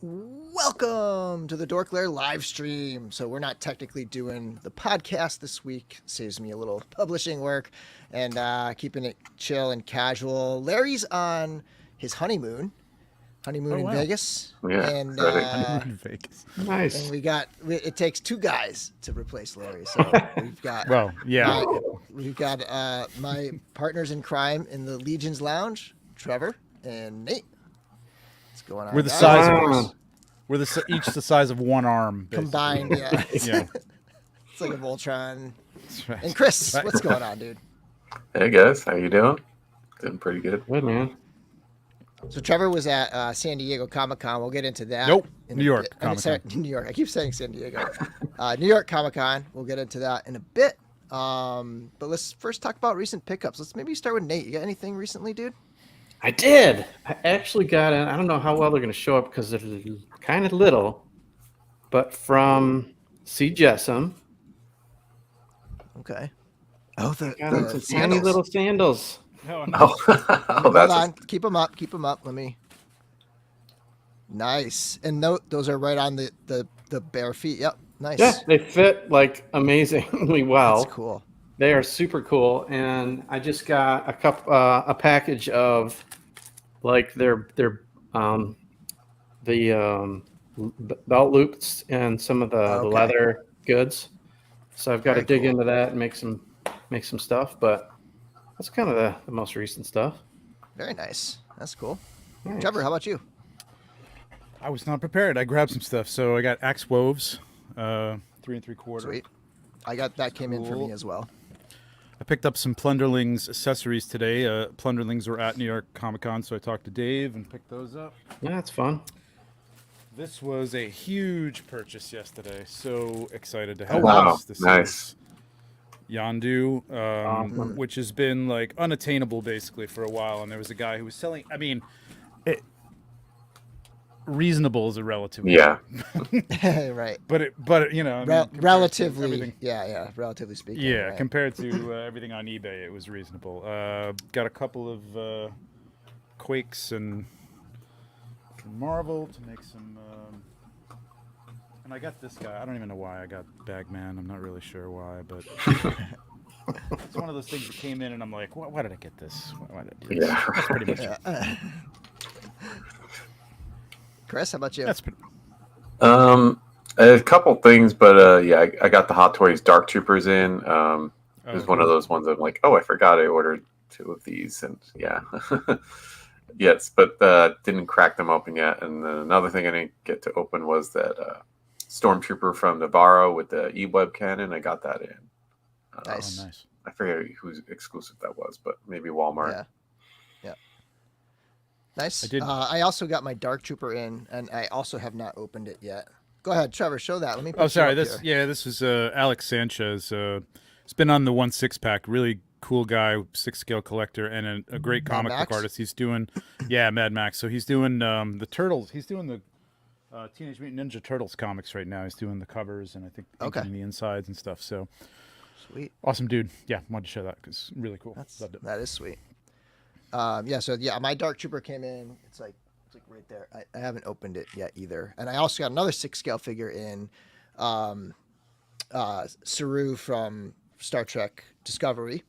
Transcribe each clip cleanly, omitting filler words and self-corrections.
Welcome to the DorkLair live stream. So we're not technically doing the podcast this week. Saves me a little publishing work and keeping it chill and casual. Larry's on his honeymoon in Vegas. Yeah, and Honeymoon in Vegas. Nice. and it takes two guys to replace Larry. So we've got we've got my partners in crime in the Legion's Lounge, Trevor and Nate. What's going on? We're the guys? size of each the size of one arm basically. Combined, yeah. Yeah. It's like a Voltron. That's right. And Chris, Right. what's going on, dude? Hey guys, how you doing? Doing pretty good. Good, man. So Trevor was at San Diego Comic-Con. We'll get into that. Nope. in New a York bit. I mean, sorry, Comic-Con. New York. I keep saying San Diego. New York Comic-Con. We'll get into that in a bit. But let's first talk about recent pickups. Let's maybe start with Nate. You got anything recently, dude? I did. I actually got it. I don't know how well they're going to show up because they're kind of little, but from C. Jessam. Okay. Oh, the Got them some tiny sandals. little sandals. No, Oh, Hold that's on. Keep them up. Keep them up. Let me. Nice. And those are right on the bare feet. Yep. Nice. Yeah, they fit like amazingly well. That's cool. They are super cool, and I just got a package of like their belt loops and some of the Okay. leather goods. So I've got Very to dig cool. into that and make some stuff, but that's kind of the most recent stuff. Very nice. That's cool. Nice. Trevor, how about you? I was not prepared. I grabbed some stuff. So I got Axe Woves, 3 3/4. Sweet. I got that came in for me Cool. as well. I picked up some Plunderlings accessories today. Plunderlings were at New York Comic Con, so I talked to Dave and picked those up. Yeah, that's fun. This was a huge purchase yesterday. So excited to have wow. this. This Nice. is Yondu, Awesome. which has been like unattainable basically for a while. And there was a guy who was selling. I mean, reasonable is a relative. Yeah. Right. But you know, I mean, compared to Relatively, everything- yeah, relatively speaking. Yeah, right. compared to everything on eBay, it was reasonable. Got a couple of Quakes and from Marvel to make some. And I got this guy. I don't even know why I got Bagman. I'm not really sure why, but it's one of those things that came in, and I'm like, why did I get this? Why did I do this? Yeah. That's pretty much it. Yeah. Chris, how about you? That's pretty. A couple things, but yeah, I got the Hot Toys Dark Troopers in. It was one of those ones I'm like, oh, I forgot I ordered 2 of these, and yeah. Yes, but didn't crack them open yet. And then another thing I didn't get to open was that Stormtrooper from Navarro with the E-Web cannon. I got that in. Nice. Oh, nice. I forget whose exclusive that was, but maybe Walmart. Yeah. Nice. I did- I also got my Dark Trooper in, and I also have not opened it yet. Go ahead, Trevor. Show that. Let me. Oh, sorry. This. This was Alex Sanchez. It's been on the 1/6 pack. Really cool guy, 6-scale collector, and a great Mad comic book Max? artist. He's doing, Mad Max. So he's doing the Turtles. He's doing the Teenage Mutant Ninja Turtles comics right now. He's doing the covers and I think Okay. inking the insides and stuff. So Sweet. awesome, dude. Yeah, wanted to show that because really cool. Loved it. That is sweet. My Dark Trooper came in. It's like right there. I haven't opened it yet either. And I also got another 6-scale figure in, Saru from Star Trek Discovery.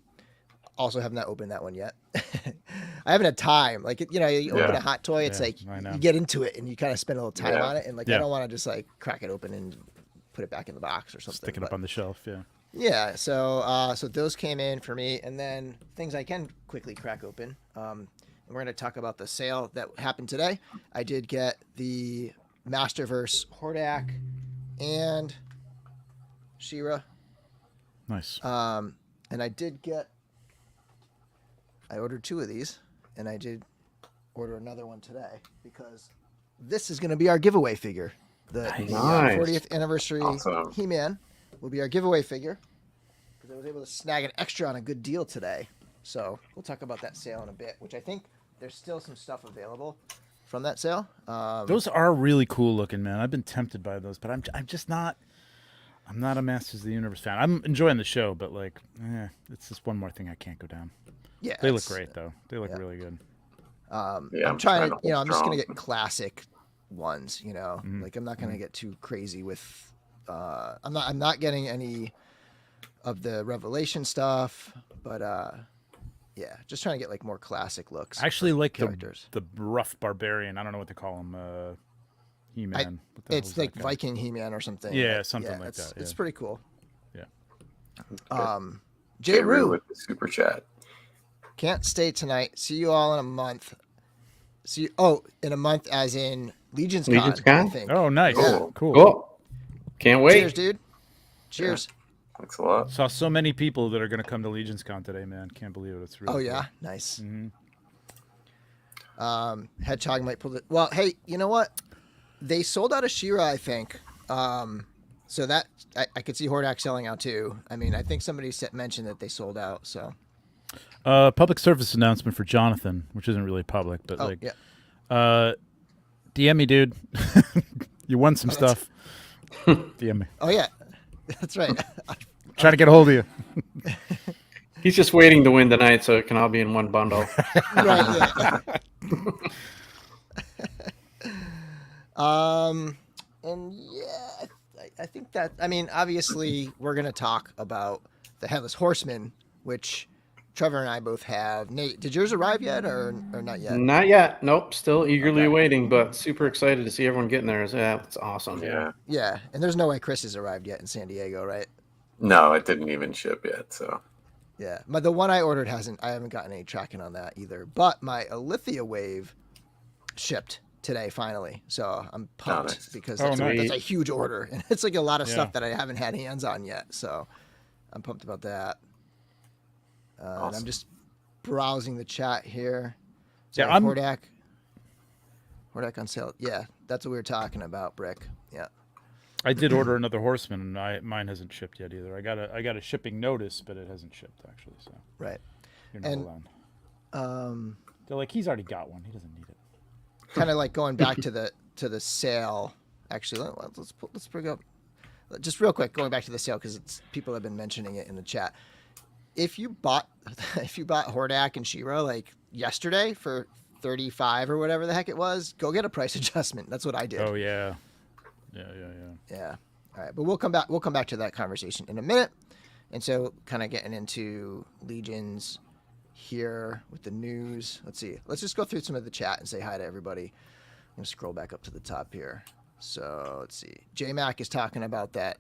Also have not opened that one yet. I haven't had time. Like, you open a hot toy, it's Yeah, like I know. you get into it and you kind of spend a little time on it. And like, I Yeah. don't want to just like crack it open and put it back in the box or something. Stick it but- up on the shelf. Yeah. Yeah, so those came in for me, and then things I can quickly crack open. And we're going to talk about the sale that happened today. I did get the Masterverse Hordak and She-Ra. Nice. And I ordered 2 of these, and I did order another one today because this is going to be our giveaway figure. The Nice. 40th anniversary Awesome. He-Man will be our giveaway figure because I was able to snag an extra on a good deal today. So we'll talk about that sale in a bit, which I think there's still some stuff available from that sale. Those are really cool looking, man. I've been tempted by those, but I'm just not. I'm not a Masters of the Universe fan. I'm enjoying the show, but like, it's just one more thing I can't go down. Yeah, They look it's- great though. They look yeah. really good. Yeah, I'm trying to, hold I'm just going to strong. get classic ones. You know, Mhm. like I'm not gonna get too crazy with. I'm not getting any of the Revelation stuff, but yeah, just trying to get like more classic looks. I actually like characters. the rough barbarian. I don't know what to call him. He-Man. What the hell It's is like that guy? Viking He-Man or something. Yeah, something like it's, that, It's yeah. pretty cool. Okay. J. Rue Rue with the super chat. can't stay tonight. See you all in a month. In a month, as in Legion's Con. Legion's Con? I think. Oh, nice. Yeah. Cool. Cool. Can't wait. Cheers, dude. Cheers. Thanks a lot. Saw so many people that are going to come to Legion's Con today, man. Can't believe it. It's really Oh cool. yeah, nice. Mhm. Hedgehog might pull it. Well, hey, you know what? They sold out of She-Ra, I think. So that I could see Hordak selling out too. I mean, I think somebody mentioned that they sold out. So Public service announcement for Jonathan, which isn't really public, but yeah. DM me, dude. You won some stuff. DM me. Oh yeah, that's right. Trying to get a hold of you. He's just waiting to win tonight so it can all be in one bundle. Right. Yeah. And yeah, I think that. I mean, obviously, we're gonna talk about the Headless Horseman, which Trevor and I both have. Nate, did yours arrive yet, or not yet? Not yet. Nope. Still eagerly Okay. awaiting, but super excited to see everyone getting there. Yeah, it's awesome. Yeah. Yeah, and there's no way Chris has arrived yet in San Diego, right? No, it didn't even ship yet. So Yeah, but the one I ordered hasn't. I haven't gotten any tracking on that either. But my Alithia Wave shipped today finally, so I'm pumped nice. because Oh, that's, nice. that's a huge order, and it's like a lot of Yeah. stuff that I haven't had hands on yet. So I'm pumped about that. And I'm Awesome. just browsing the chat here. So Yeah, I'm- Hordak on sale. Yeah, that's what we were talking about, Brick. Yeah. I did order another Horseman, and mine hasn't shipped yet either. I got a shipping notice, but it hasn't shipped actually. So Right. you're not And, alone. They're like, he's already got one. He doesn't need it. kind of like going back to the sale. Actually, let's bring up just real quick, going back to the sale because it's people have been mentioning it in the chat. If you bought Hordak and She-Ra like yesterday for 35 or whatever the heck it was, go get a price adjustment. That's what I did. Oh yeah. Yeah. All right, but we'll come back to that conversation in a minute. And so, kind of getting into Legions here with the news. Let's see. Let's just go through some of the chat and say hi to everybody. I'm gonna scroll back up to the top here. So let's see. J-Mac is talking about that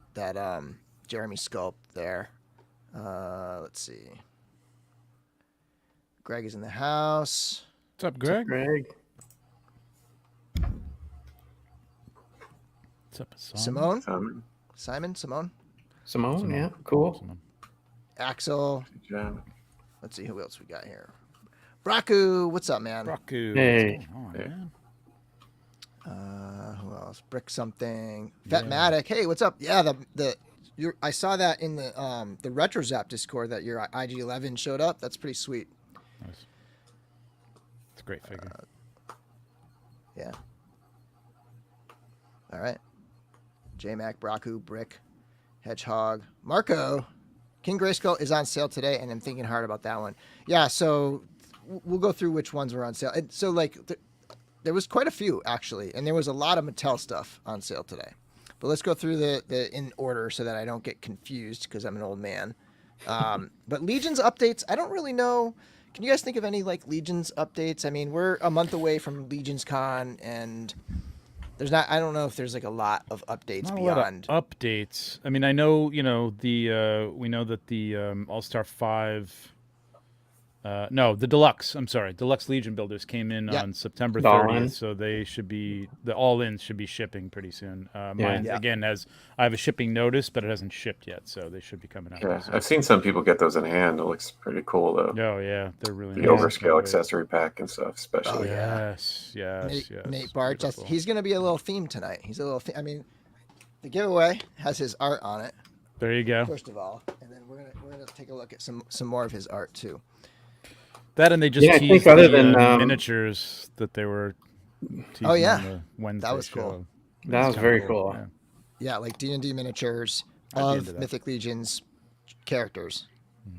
Jeremy sculpt there. Let's see. Greg is in the house. What's up, Greg? Greg. What's up, Simone? Simone, Simone, yeah, cool. Simone. Axel. yeah. Let's see who else we got here. Braku, what's up, man? Raku. Hey. What's going on, Hey. man? Who else? Brick something. Vetmatic. Hey, what's up? Yeah, I saw that in the Retro Zap Discord that your IG-11 showed up. That's pretty sweet. Nice. It's a great figure. Yeah. All right. J-Mac, Braku, Brick, Hedgehog, Marco. King Grayskull is on sale today, and I'm thinking hard about that one. Yeah, so we'll go through which ones were on sale. And so, like, there was quite a few, actually, and there was a lot of Mattel stuff on sale today. But let's go through the in order so that I don't get confused because I'm an old man. But Legions updates, I don't really know. Can you guys think of any, like, Legions updates? I mean, we're a month away from Legions Con, and I don't know if there's, like, a lot of updates Not beyond. a lot of updates. I mean, I know, we know that the All-Star 5 the Deluxe, I'm sorry, Deluxe Legion builders came in Yeah. on September The 30th, all-in. so they should be, the all-ins should be shipping pretty soon. Mine, Yeah. again, I have a shipping notice, but it hasn't shipped yet, so they should be coming out. Yeah, soon. I've seen some people get those in hand. It looks pretty cool though. Oh, yeah, they're really The nice. overscale accessory pack and stuff, especially. Oh, yeah. Yes. Nate Barch, Beautiful. he's going to be a little theme tonight. He's a little I mean, the giveaway has his art on it, There you go. first of all, and then we're gonna take a look at some more of his art too. That and they just Yeah, I think teased other the than, miniatures that they were teasing Oh, yeah. on the Wednesday That was show. cool. That was kinda very cool. Yeah. Yeah, like D&D miniatures I'd be of into that. Mythic Legion's characters.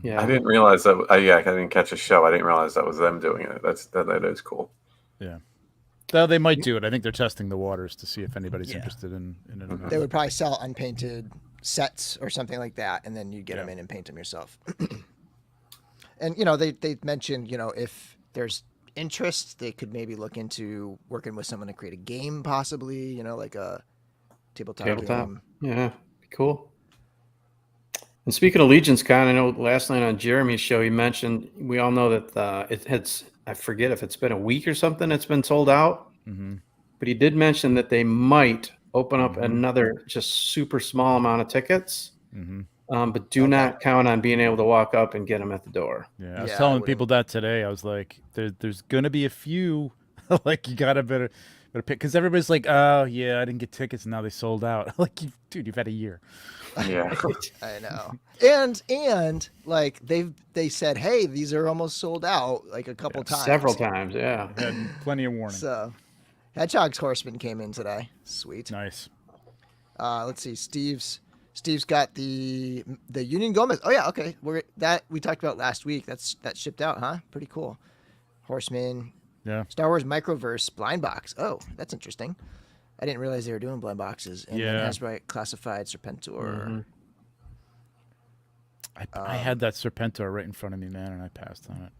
Yeah. I didn't realize that. I didn't catch a show. I didn't realize that was them doing it. That is cool. Yeah. Though they might do it. I think they're testing the waters to see if anybody's interested in it. Or not. They would probably sell unpainted sets or something like that, and then you get them in and paint them yourself. And they mentioned if there's interest, they could maybe look into working with someone to create a game, possibly. Like a tabletop game. Yeah, cool. And speaking of Legion's Con, I know last night on Jeremy's show he mentioned we all know that I forget if it's been a week or something. It's been sold out, but he did mention that they might open up another just super small amount of tickets, but do not count on being able to walk up and get them at the door. Yeah, I was telling people that today. I was like, there's going to be a few. Like you got to better pick because everybody's like, oh yeah, I didn't get tickets and now they sold out. Like, dude, you've had a year. Yeah, I know. And like they said, hey, these are almost sold out like a couple times. Several times, yeah. Had plenty of warning. So Hedgehog's Horseman came in today. Sweet. Nice. Let's see. Steve's got the Union Gomez. Oh yeah, okay. We talked about last week. That shipped out, huh? Pretty cool. Horseman. Yeah. Star Wars Microverse blind box. Oh, that's interesting. I didn't realize they were doing blind boxes. And then Hasbro classified Serpentor. I had that Serpentor right in front of me, man, and I passed on it.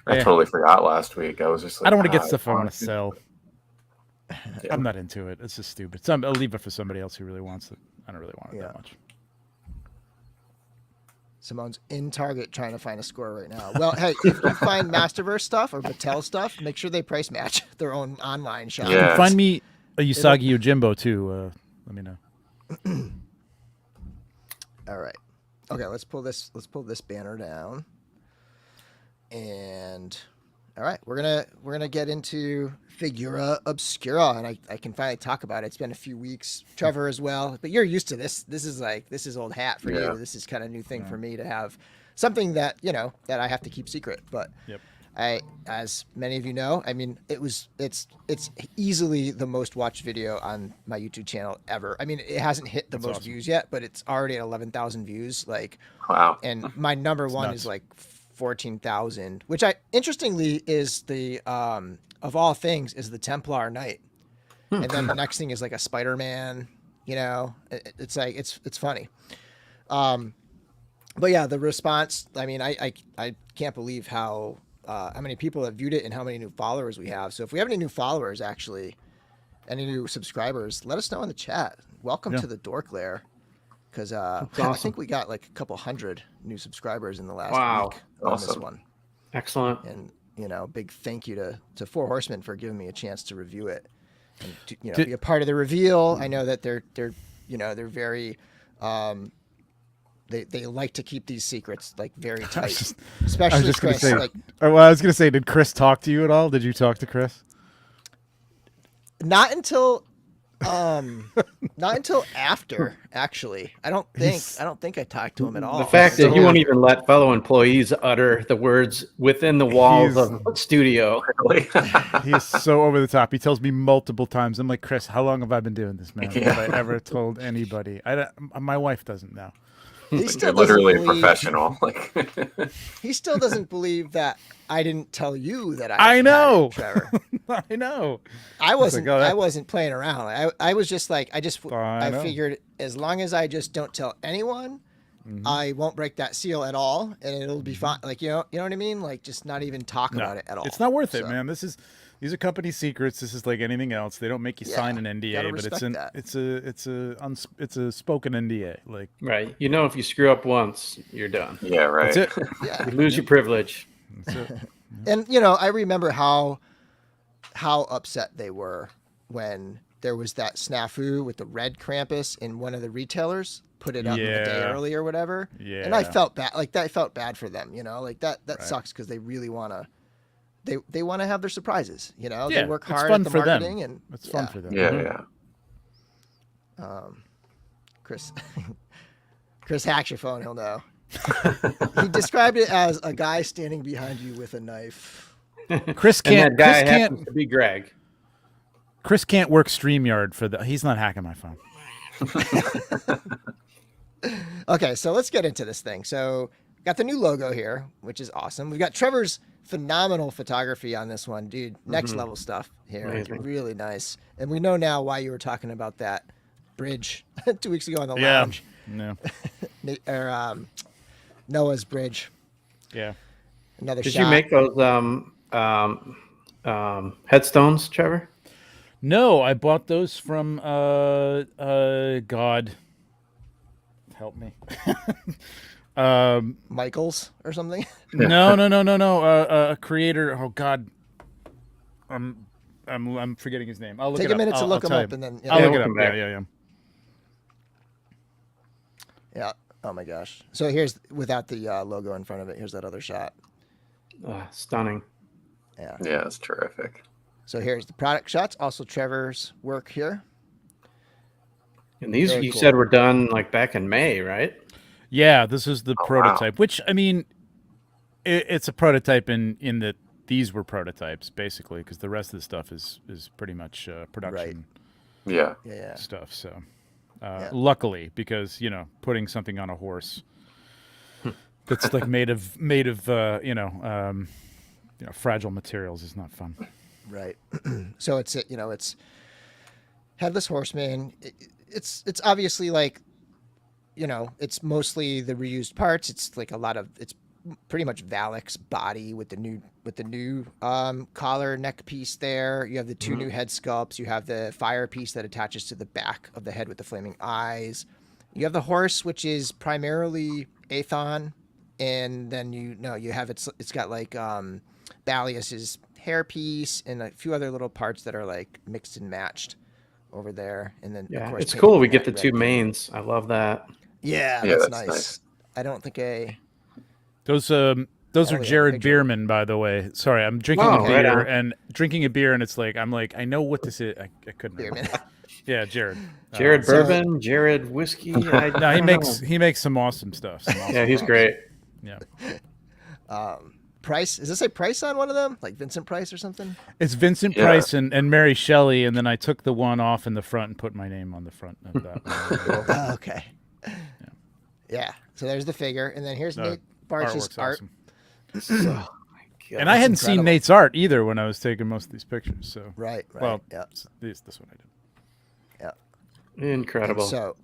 I totally forgot last week. I was just like, I don't want to get stuff I want to sell. Yeah. I'm not into it. It's just stupid. I'll leave it for somebody else who really wants it. I don't really want it that much. Simone's in Target trying to find a score right now. Well, hey, if you find Masterverse stuff or Mattel stuff, make sure they price match their own online shop. Yeah. Find me a Usagi Yojimbo too. Let me know. All right. Okay, let's pull this banner down. And all right, we're gonna get into Figura Obscura, and I can finally talk about it. It's been a few weeks, Trevor as well, but you're used to this. This is old hat for you. This is kind of new thing for me to have something that that I have to keep secret. But as many of you know, I mean, it's easily the most watched video on my YouTube channel ever. I mean, it hasn't hit the most views yet, but it's already at 11,000 views. Like, wow! And my number one is like 14,000, which interestingly is the of all things is the Templar Knight, and then the next thing is like a Spider-Man. It's like it's funny. But yeah, the response. I mean, I can't believe how many people have viewed it and how many new followers we have. So if we have any new followers, actually, any new subscribers, let us know in the chat. Welcome to the DorkLair. Because I think we got like a couple hundred new subscribers in the last week on this one. Excellent. And big thank you to Four Horsemen for giving me a chance to review it and to, be a part of the reveal. I know that they're very they like to keep these secrets like very tight, especially Chris. I was gonna say, did Chris talk to you at all? Did you talk to Chris? Not until after, actually. I don't think I talked to him at all. The fact that you won't even let fellow employees utter the words within the walls of the studio. He is so over the top. He tells me multiple times. I'm like, Chris, how long have I been doing this, man? Have I ever told anybody? My wife doesn't know. He still literally a professional. He still doesn't believe that I didn't tell you that I know, Trevor. I know. I wasn't playing around. I was just like, I figured as long as I just don't tell anyone, I won't break that seal at all, and it'll be fine. Like you know what I mean? Like just not even talk about it at all. It's not worth it, man. These are company secrets. This is like anything else. They don't make you sign an NDA, but it's a spoken NDA. Like right. If you screw up once, you're done. Yeah, right. That's it. You lose your privilege. That's it. And I remember how upset they were when there was that snafu with the red Krampus in one of the retailers put it up the day early or whatever. Yeah. And I felt bad. Like that felt bad for them. Like that sucks because they really want to. They want to have their surprises, They work hard at the marketing, and it's fun for them. Yeah. Chris hacks your phone. He'll know. He described it as a guy standing behind you with a knife. Chris can't. And that guy happens to be Greg. Chris can't work StreamYard for the. He's not hacking my phone. Okay, so let's get into this thing. So got the new logo here, which is awesome. We've got Trevor's phenomenal photography on this one, dude. Next level stuff here. Amazing. Really nice. And we know now why you were talking about that bridge 2 weeks ago on the lounge. No. Or Noah's bridge. Yeah. Another Did shot. you make those headstones, Trevor? No, I bought those from God help me. Michaels or something? No. A creator. Oh God, I'm forgetting his name. I'll look Take it a minute up. to I'll look him tell up you. and then I'll look we'll it up. come back. Yeah. Yeah. Oh my gosh. So here's without the logo in front of it. Here's that other shot. Stunning. Yeah. Yeah, it's terrific. So here's the product shots. Also Trevor's work here. And these Very you cool. said were done like back in May, right? Yeah, this is the Oh, prototype. Which I mean, it's a prototype in that these were prototypes basically, because the rest of the stuff is pretty much production Yeah. Yeah. stuff. So Yeah. luckily, because putting something on a horse that's like made of fragile materials is not fun. Right. So it's Headless Horseman. It's obviously like, it's mostly the reused parts. It's like it's pretty much Valak's body with the new collar neck piece there. You have the two new head sculpts. You have the fire piece that attaches to the back of the head with the flaming eyes. You have the horse, which is primarily Aethon, and then you have it's got like Balius's hair piece and a few other little parts that are like mixed and matched over there. And then Yeah, of course, it's cool. We get the red two paint. mains. I love that. Yeah, Yeah, that's that's nice. nice. I don't think Those are yeah, Jared picture. Bierman, by the way. Sorry, I'm drinking Oh, a right beer on. and it's like I'm like, I know what this is. I couldn't remember. Bierman. Yeah, Jared. Jared so- Bourbon, Jared Whiskey. No, I don't know. he makes some awesome stuff. Yeah, he's great. Yeah. Price. Does it say Price on one of them? Like Vincent Price or something? It's Vincent Yeah. Price and Mary Shelley, and then I took the one off in the front and put my name on the front of that one. Oh, okay. Yeah. So there's the figure, and then here's Nate Barch's Artwork's art. awesome. God, And I hadn't seen incredible. Nate's art either when I was taking most of these pictures. So Right. well, Yeah. this one I did. Yeah. incredible. So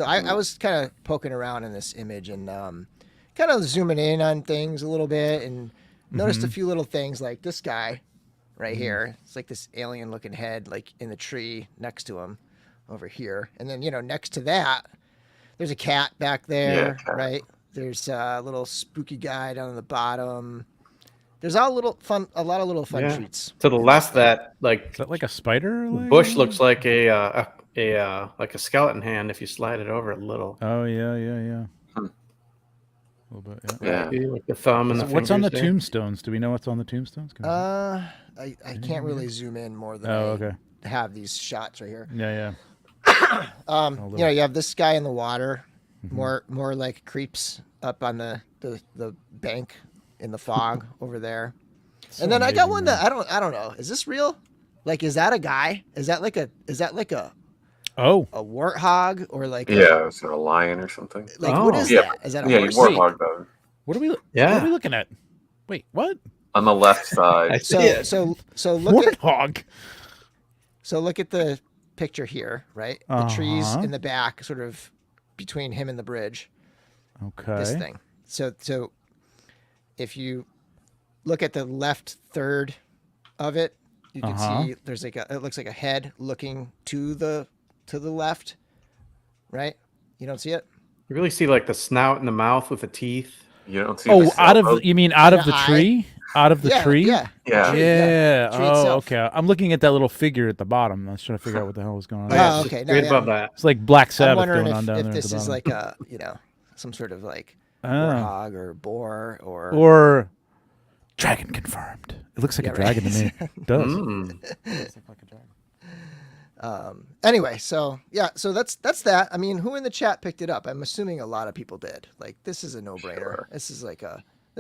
I was kind of poking around in this image and kind of zooming in on things a little bit and noticed a few little things like this guy right here. It's like this alien looking head like in the tree next to him over here. And then, next to that, there's a cat back there, cat. right? There's a little spooky guy down on the bottom. There's a lot of little fun Yeah. treats. To the left, that like Is that like a spider? bush looks like a skeleton hand if you slide it over a little. Oh yeah. A little bit. Yeah. Yeah. See, like the thumb and the What's on the fingers there. tombstones? Do we know what's on the tombstones? Can we- I can't really zoom in more than Oh, I okay. have these shots right here. Yeah. You have this guy in the water, more like creeps up on the bank in the fog over there. So And then I got amazing, one man. that I don't know. Is this real? Like, is that a guy? Is that like a Oh, warthog or like Yeah, is it a lion or something? like Oh. what is Yeah. that? Is that a Yeah, you horse? warthog though. what are we? What are Yeah, we looking at? Wait, what? On the left I side. see it. So look at Warthog. the picture here, right? The trees Uh-huh. in the back, sort of between him and the bridge. Okay. This thing. So if you look at the left third of it, you can see there's it looks like a head looking to the left, right? You don't see it? you really see like the snout and the mouth with the teeth. You don't see Oh, the out elbow? of you mean out of The the eye. tree? Out of the yeah, tree? Yeah. Yeah. Tree, Yeah. Tree Oh, itself. okay. I'm looking at that little figure at the bottom. I was trying to figure out what the hell was going on. Oh, Yeah, it's okay. just No, right yeah. above that. It's like Black I'm Sabbath wondering going on down if there at this the is bottom. like a, some sort of like Ah. warthog or boar Or dragon confirmed. It looks like Yeah, a dragon right. to me. It does. Mm. Anyway, so that's that. I mean, who in the chat picked it up? I'm assuming a lot of people did. Like, this is a no-brainer. Sure. This is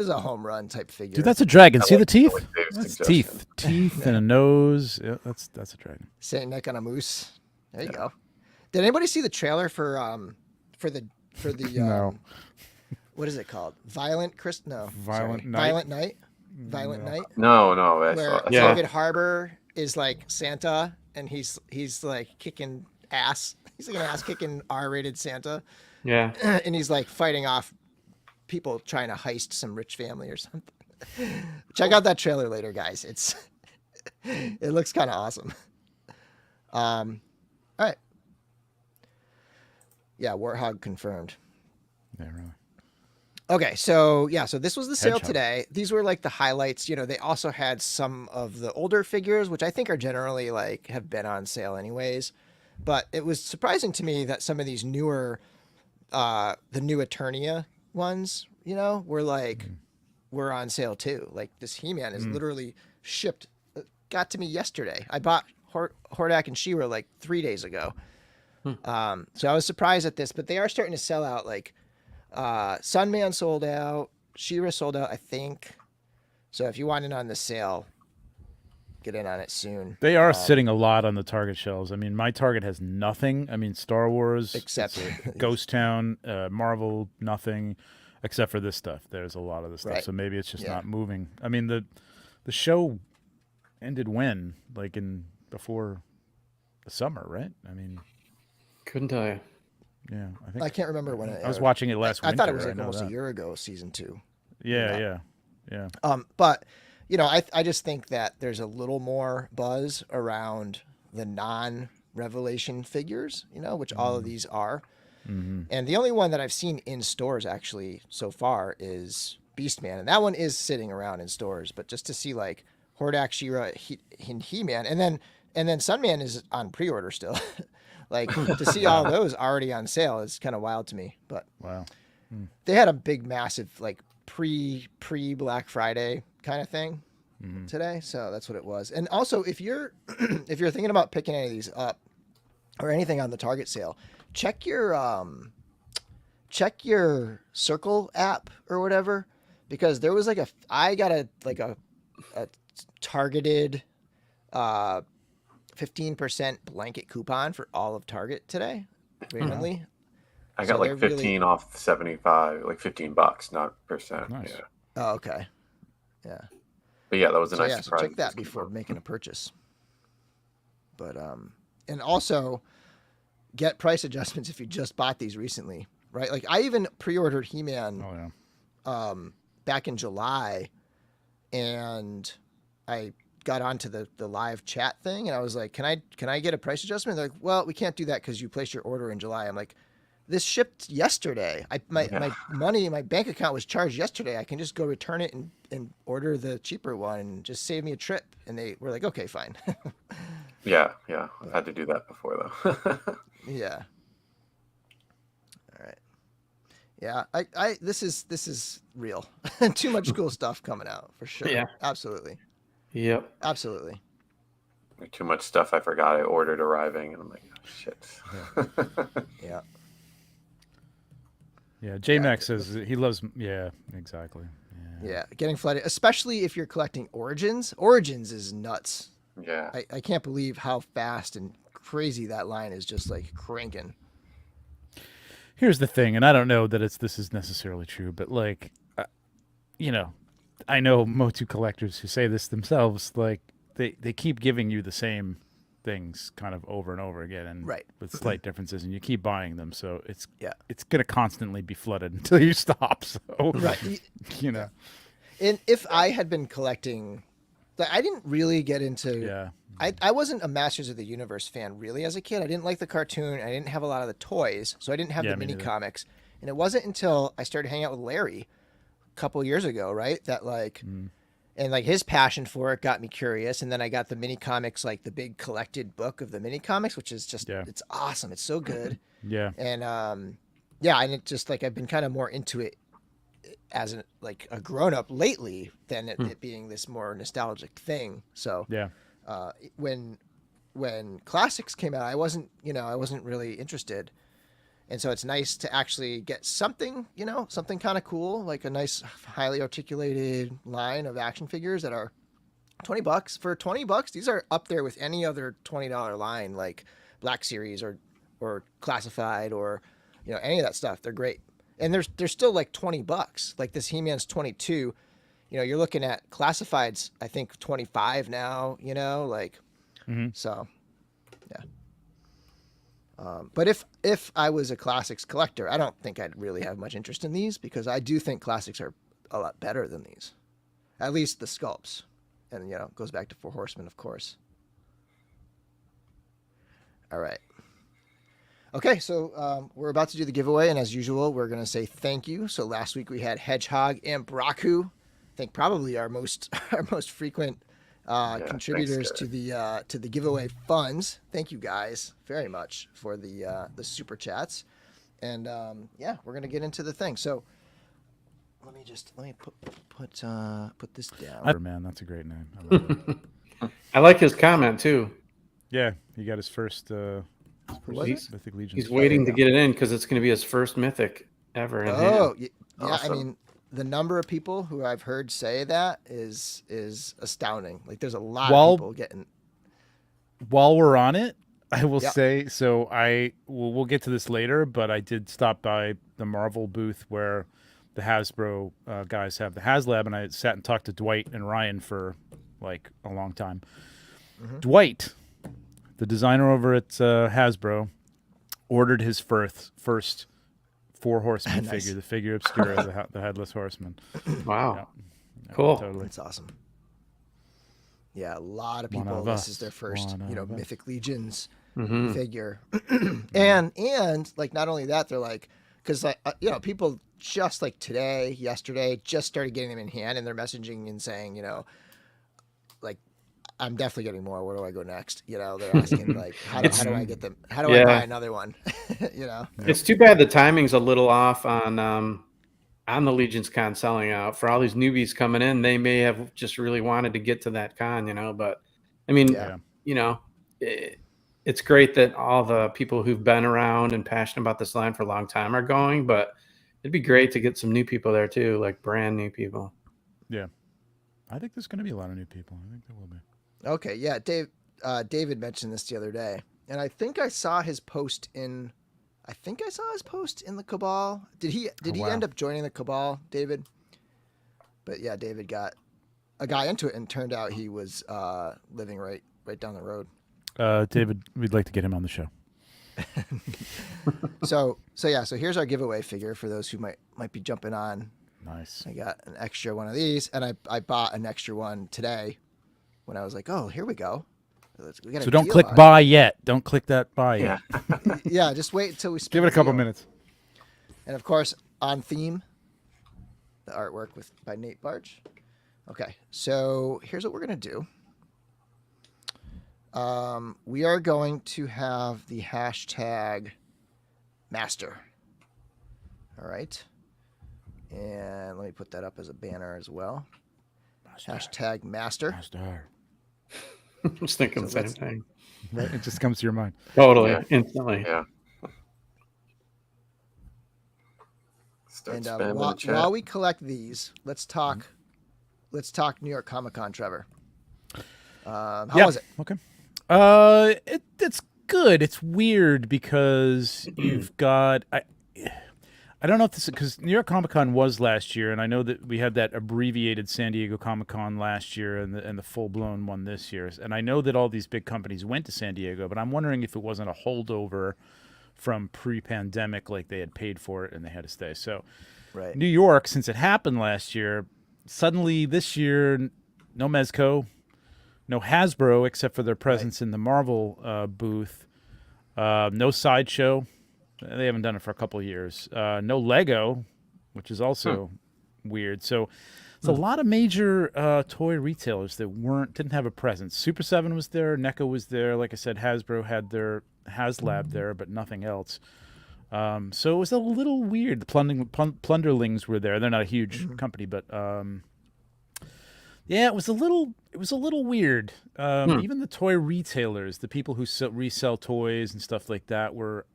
a home run type figure. Dude, that's a dragon. I See the like teeth? Dave's That's suggestion. teeth and a nose. Yeah, that's a dragon. Saint Nick on a moose. There you go. Did anybody see the trailer for the No. what is it called? Violent Night. Violent Night. Violent Night. No, Where Yeah. David Harbour is like Santa, and he's like kicking ass. He's like an ass kicking R-rated Santa, Yeah. and he's like fighting off people trying to heist some rich family or something. Check out that trailer later, guys. It looks kind of awesome. All right. Yeah, Warthog confirmed. Yeah, really. Okay, so this was the sale Hedgehog. today. These were like the highlights. You know, they also had some of the older figures, which I think are generally like have been on sale anyways. But it was surprising to me that some of these newer, the new Eternia ones, you know, were on sale too. Like this He-Man is literally shipped, got to me yesterday. I bought Hordak and She-Ra like 3 days ago. So I was surprised at this, but they are starting to sell out. Like Sunman sold out, She-Ra sold out, I think. So if you want in on the sale, get in on it soon. They are sitting a lot on the Target shelves. I mean, my Target has nothing. I mean, Star Wars, Except Ghost Town, Marvel, nothing, except for this stuff. There's a lot of this stuff, Right. so maybe it's just Yeah. not moving. I mean, the show ended when? Like before the summer, right? I mean, Couldn't tell you. yeah, I think I can't remember when it I was aired. watching it last I winter. thought it was I like know almost that. a year ago, season 2. Yeah. But you know, I just think that there's a little more buzz around the non-Revelation figures, you know, which all of these are. Mm-hmm. And the only one that I've seen in stores actually so far is Beastman, and that one is sitting around in stores. But just to see like Hordak, She-Ra, He-Man, and then Sunman is on pre-order still. Like to see all those already on sale is kind of wild to me. But Wow. they had a big, massive like pre Black Friday kind of thing today, so that's what it was. And also, if you're thinking about picking any of these up or anything on the Target sale, check your Circle app or whatever, because there was like I got a targeted 15% blanket coupon for all of Target today randomly. I got So like they're 15 really- off 75, like $15, not percent. Nice. Yeah. Oh, okay. Yeah. But yeah, that was a So nice yeah, so surprise. check that before making a purchase. But and also get price adjustments if you just bought these recently, right? Like I even pre-ordered He-Man Oh yeah. back in July, and I got onto the live chat thing, and I was like, can I get a price adjustment? They're like, well, we can't do that because you placed your order in July. I'm like, this shipped yesterday. My money, my bank account was charged yesterday. I can just go return it and order the cheaper one and just save me a trip. And they were like, okay, fine. Yeah. I've had to do that before though. Yeah. All right. Yeah. I this is real. Too much cool stuff coming out for sure. Yeah. Absolutely. Yep. Absolutely. Too much stuff I forgot I ordered arriving, and I'm like, oh, shit. Yeah. Yeah. J-Max says he loves. Yeah. Exactly. Yeah. Getting flooded, especially if you're collecting Origins. Origins is nuts. Yeah. I can't believe how fast and crazy that line is just like cranking. Here's the thing, and I don't know that this is necessarily true, but like, you know, I know Motu collectors who say this themselves. Like, they keep giving you the same things kind of over and over again, and Right. with slight differences, and you keep buying them, so it's Yeah. it's gonna constantly be flooded until you stop. So Right. you know, And if I had been collecting, like I didn't really get into. yeah, I wasn't a Masters of the Universe fan really as a kid. I didn't like the cartoon. I didn't have a lot of the toys, so I didn't have Yeah, the me mini neither. comics. And it wasn't until I started hanging out with Larry a couple years ago, right, that like, and like his passion for it got me curious. And then I got the mini comics, like the big collected book of the mini comics, which is just it's awesome. It's so good. yeah, And yeah, and it just like I've been kind of more into it as a grown up lately than it being this more nostalgic thing. So yeah. When classics came out, I wasn't really interested. And so it's nice to actually get something, something kind of cool, like a nice, highly articulated line of action figures that are $20. For $20, these are up there with any other $20 line, like Black Series or Classified or, any of that stuff. They're great. and they're still like $20. Like this He-Man's 22. You know, you're looking at classifieds, I think 25 now, you know, like, so yeah. But if I was a classics collector, I don't think I'd really have much interest in these, because I do think classics are a lot better than these, at least the sculpts. And, you know, it goes back to Four Horsemen, of course. All right. Okay, so we're about to do the giveaway, and as usual, we're going to say thank you. So last week we had Hedgehog and Braku. I think probably our most frequent contributors to the giveaway funds. Thank you guys very much for the super chats, and yeah, we're gonna get into the thing. So let me put this down. Man, that's a great name. I love it. I like his comment too. Yeah, he got his first Mythic Legion. He's waiting to get it in because it's going to be his first Mythic ever. Yeah. Awesome. I mean, the number of people who I've heard say that is astounding. Like, there's a lot of people getting. While we're on it, I will say, so we'll get to this later, but I did stop by the Marvel booth where the Hasbro guys have the HasLab, and I sat and talked to Dwight and Ryan for like a long time. Dwight, the designer over at Hasbro, ordered his first Four Horsemen figure, the figure obscura, the Headless Horseman. Wow. Yeah, cool. Totally. That's awesome. Yeah, a lot of people. This is their first, Mythic Legions figure, and like not only that, they're like, because like people just like yesterday, just started getting them in hand, and they're messaging and saying, like, I'm definitely getting more. Where do I go next? They're asking like, how do I get them? How do I buy another one? It's too bad the timing's a little off on the Legions Con selling out. For all these newbies coming in, they may have just really wanted to get to that con, But I mean, it's great that all the people who've been around and passionate about this line for a long time are going, but it'd be great to get some new people there too, like brand new people. Yeah, I think there's going to be a lot of new people. I think there will be. Okay, yeah, David mentioned this the other day, and I think I saw his post in the Cabal. Did he end up joining the Cabal, David? But yeah, David got a guy into it, and turned out he was living right down the road. David, we'd like to get him on the show. So here's our giveaway figure for those who might be jumping on. Nice. I got an extra one of these, and I bought an extra one today when I was like, oh, here we go. So don't click buy yet. Don't click that buy yet. Yeah, just wait until we give it a couple minutes. And of course, on theme, the artwork by Nate Barge. Okay, so here's what we're gonna do. We are going to have the hashtag master. All right, and let me put that up as a banner as well. Hashtag master. I was thinking the same thing. Right? It just comes to your mind. Totally, instantly. Yeah. And while we collect these, let's talk New York Comic Con, Trevor. How was it? Okay. It's good. It's weird because you've got I don't know if this is because New York Comic Con was last year, and I know that we had that abbreviated San Diego Comic Con last year and the full blown one this year. And I know that all these big companies went to San Diego, but I'm wondering if it wasn't a holdover from pre-pandemic, like they had paid for it and they had to stay. So Right. New York, since it happened last year, suddenly this year, no Mezco, no Hasbro except for their presence in the Marvel booth, no Sideshow. They haven't done it for a couple of years. No Lego, which is also weird. So it's a lot of major toy retailers that didn't have a presence. Super 7 was there. NECA was there. Like I said, Hasbro had their HasLab there, but nothing else. So it was a little weird. The Plunderlings were there. They're not a huge company, but yeah, it was a little weird. Even the toy retailers, the people who resell toys and stuff like that, were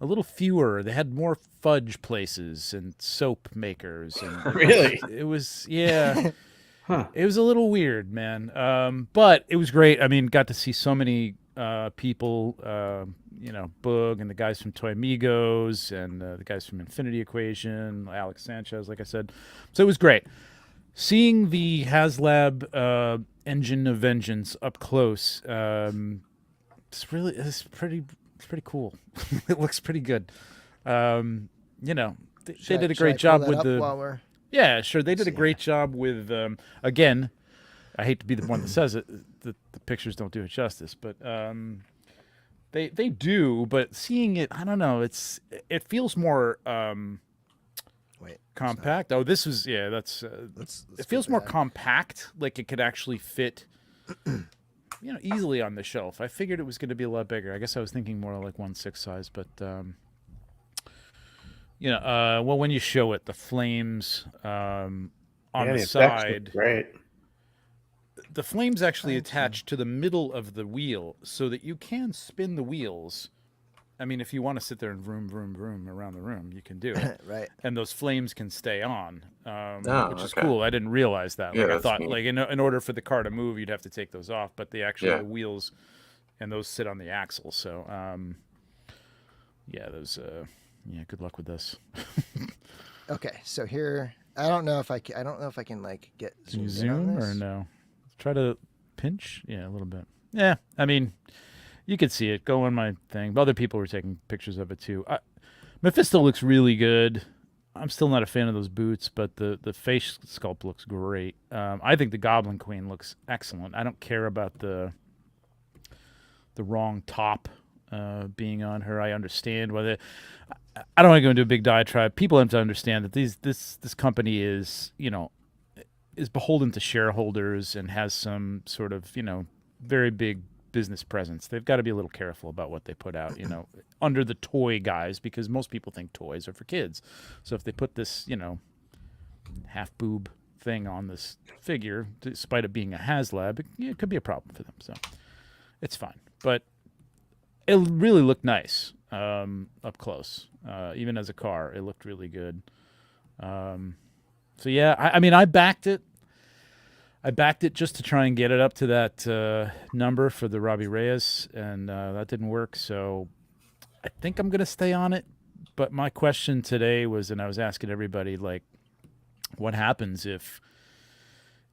a little fewer. They had more fudge places and soap makers. And Really? It was, yeah. It was a little weird, man. But it was great. I mean, got to see so many people, Boog and the guys from Toy Amigos and the guys from Infinity Equation, Alex Sanchez, like I said. So it was great. Seeing the HasLab Engine of Vengeance up close, it's pretty cool. It looks pretty good. They did a great job with the. Yeah, sure. They did a great job with. Again, I hate to be the one that says it. The pictures don't do it justice, but they do. But seeing it, I don't know. It feels more. Compact. Oh, this was That's it feels more compact. Like it could actually fit, easily on the shelf. I figured it was going to be a lot bigger. I guess I was thinking more like 1/6 size, but well, when you show it, the flames on the side, right? The flames actually attach to the middle of the wheel, so that you can spin the wheels. I mean, if you want to sit there and vroom, vroom, vroom around the room, you can do it. Right. And those flames can stay on, which is cool. I didn't realize that. Yeah, I thought, neat. in order for the car to move, you'd have to take those off. But the wheels and those sit on the axle. So, good luck with this. Okay, so here, I don't know if I can like get Can you zoomed in on zoom this. or no? Try to pinch. Yeah, a little bit. Yeah, I mean, you could see it. Go on my thing. Other people were taking pictures of it too. Mephisto looks really good. I'm still not a fan of those boots, but the face sculpt looks great. I think the Goblin Queen looks excellent. I don't care about the wrong top being on her. I understand whether. I don't want to go into a big diatribe. People have to understand that this company is beholden to shareholders and has some sort of very big business presence. They've got to be a little careful about what they put out, under the toy guys, because most people think toys are for kids. So if they put this, half boob thing on this figure, despite it being a HasLab, it could be a problem for them. So it's fine. But it really looked nice up close. Even as a car, it looked really good. So yeah, I mean, I backed it. I backed it just to try and get it up to that number for the Robbie Reyes, and that didn't work. So I think I'm going to stay on it. But my question today was, and I was asking everybody, like, what happens if,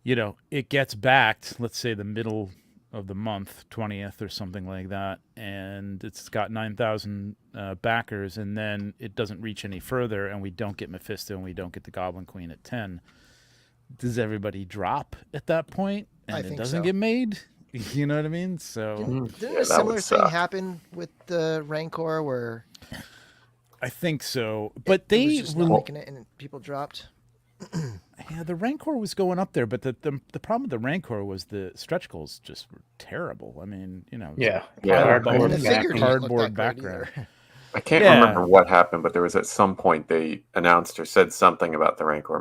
it gets backed, let's say the middle of the month, 20th or something like that, and it's got 9,000 backers, and then it doesn't reach any further, and we don't get Mephisto, and we don't get the Goblin Queen at 10. Does everybody drop at that point, and it doesn't get made? You know what I mean? So didn't a similar thing happen with the Rancor, where I think so, but they was just not making it, and people dropped. Yeah, the Rancor was going up there, but the problem with the Rancor was the stretch goals just were terrible. I mean, cardboard background. I can't remember what happened, but there was at some point they announced or said something about the Rancor.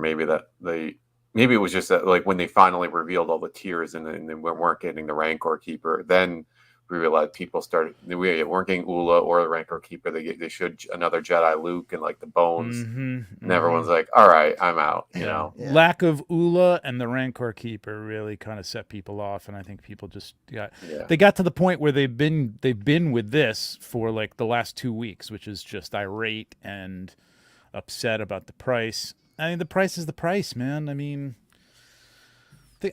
Maybe it was just that, like, when they finally revealed all the tiers and they weren't getting the Rancor Keeper, then we realized people started, we weren't getting Ula or the Rancor Keeper. They showed another Jedi Luke and like the bones. And everyone's like, all right, I'm out, you know. Yeah. Lack of Ula and the Rancor Keeper really kind of set people off, and I think people just they got to the point where they've been with this for like the last 2 weeks, which is just irate and upset about the price. I mean, the price is the price, man. I mean,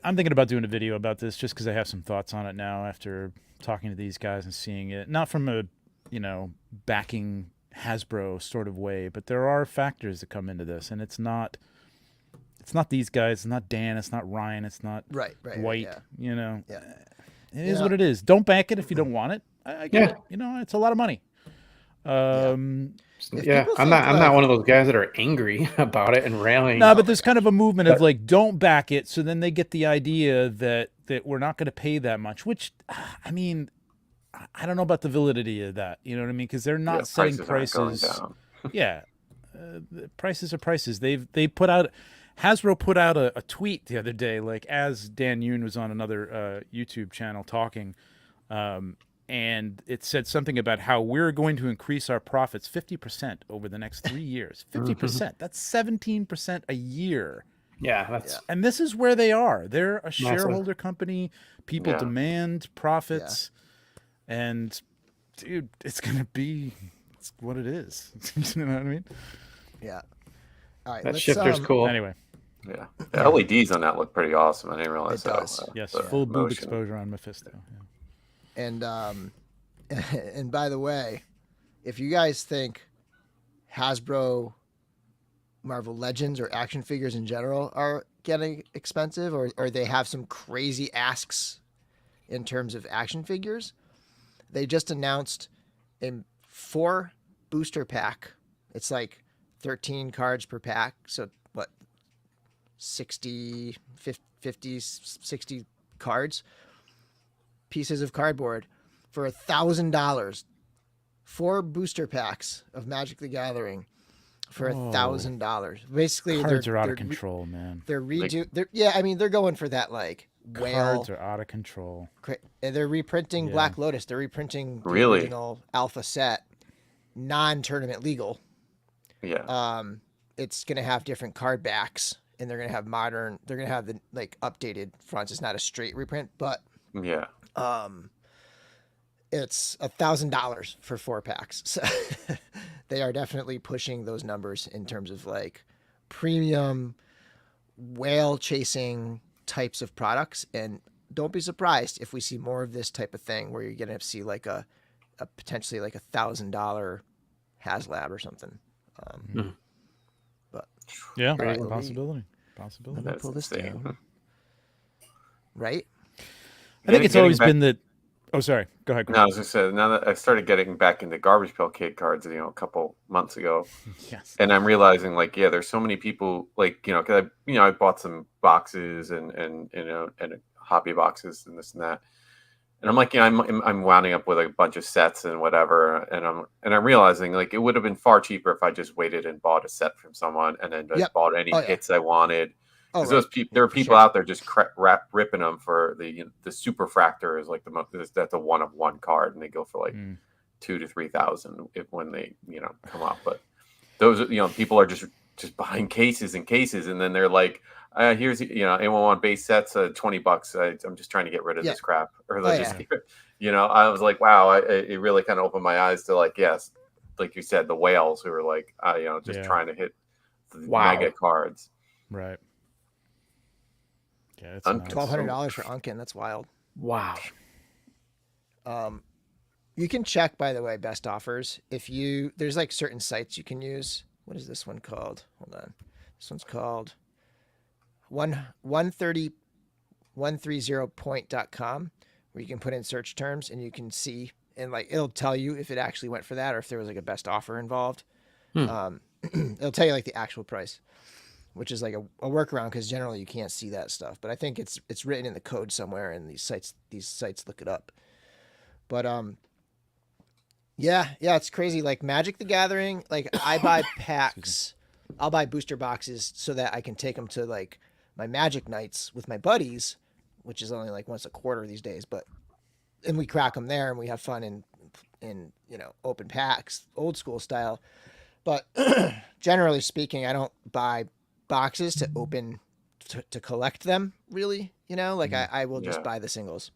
I'm thinking about doing a video about this just because I have some thoughts on it now after talking to these guys and seeing it. Not from a, backing Hasbro sort of way, but there are factors that come into this, and it's not these guys, it's not Dan, it's not Ryan, it's not White, It is what it is. Don't back it if you don't want it. I get it. It's a lot of money. I'm not one of those guys that are angry about it and railing. No, but there's kind of a movement of like, don't back it, so then they get the idea that we're not going to pay that much, which, I mean, I don't know about the validity of that. You know what I mean? Because they're not setting prices. Prices are prices. Hasbro put out a tweet the other day, like as Dan Yoon was on another YouTube channel talking, and it said something about how we're going to increase our profits 50% over the next 3 years. 50%. That's 17% a year. Yeah, and this is where they are. They're a shareholder company. People demand profits, and dude, it's what it is. You know what I mean? Yeah. All right. That shifter's cool. Anyway, Yeah, the LEDs on that look pretty awesome. I didn't realize It does. yes, the full boob motion. exposure on Mephisto. Yeah. And and by the way, if you guys think Hasbro Marvel Legends or action figures in general are getting expensive, or they have some crazy asks in terms of action figures, they just announced a 4 booster pack. It's like 13 cards per pack. So what, 60, 50, 60 cards, pieces of cardboard for $1,000. 4 booster packs of Magic the Gathering for $1,000. Basically, cards are out of control, man. They're they're going for that like whale. Cards are out of control. They're reprinting Black Lotus. They're reprinting the Really? original Alpha set, non-tournament legal. Yeah. It's gonna have different card backs, and they're gonna have modern. They're gonna have the like updated fronts. It's not a straight reprint, but Yeah. it's $1,000 for 4 packs. So they are definitely pushing those numbers in terms of like premium whale chasing types of products. And don't be surprised if we see more of this type of thing where you're going to see like a potentially like $1,000 HasLab or something. But Yeah, right, possibility. Let me pull this down. Right? I think it's always been that. Oh, sorry. Go ahead. No, I was just saying, now that I started getting back into Garbage Pail Kid cards, a couple months ago, Yes. and I'm realizing, like, yeah, there's so many people, like, because I bought some boxes and hobby boxes and this and that, and I'm like, I'm winding up with a bunch of sets and whatever, and I'm realizing, like, it would have been far cheaper if I just waited and bought a set from someone and then just bought any hits I wanted. Because those people, there are people out there just ripping them for the Superfractor is like that's a 1-of-1 card, and they go for like 2,000 to 3,000 when they come up. But those people are just buying cases and cases, and then they're like, here's anyone want base sets, $20. I'm just trying to get rid of this crap, or I was like, wow, it really kind of opened my eyes to like, yes, like you said, the whales who are like, trying to hit the mega cards, right. Yeah, it's $1,200 for Unkin. That's wild. Wow. You can check, by the way, best offers. There's like certain sites you can use. What is this one called? Hold on. This one's called 130point.com, where you can put in search terms and you can see, and like it'll tell you if it actually went for that or if there was like a best offer involved. It'll tell you like the actual price, which is like a workaround because generally you can't see that stuff. But I think it's written in the code somewhere, and these sites look it up. But yeah, it's crazy. Like Magic the Gathering, like I buy packs, I'll buy booster boxes so that I can take them to like my Magic nights with my buddies, which is only like once a quarter these days. And we crack them there and we have fun in open packs, old school style. But generally speaking, I don't buy boxes to open to collect them, really. I will just buy the singles.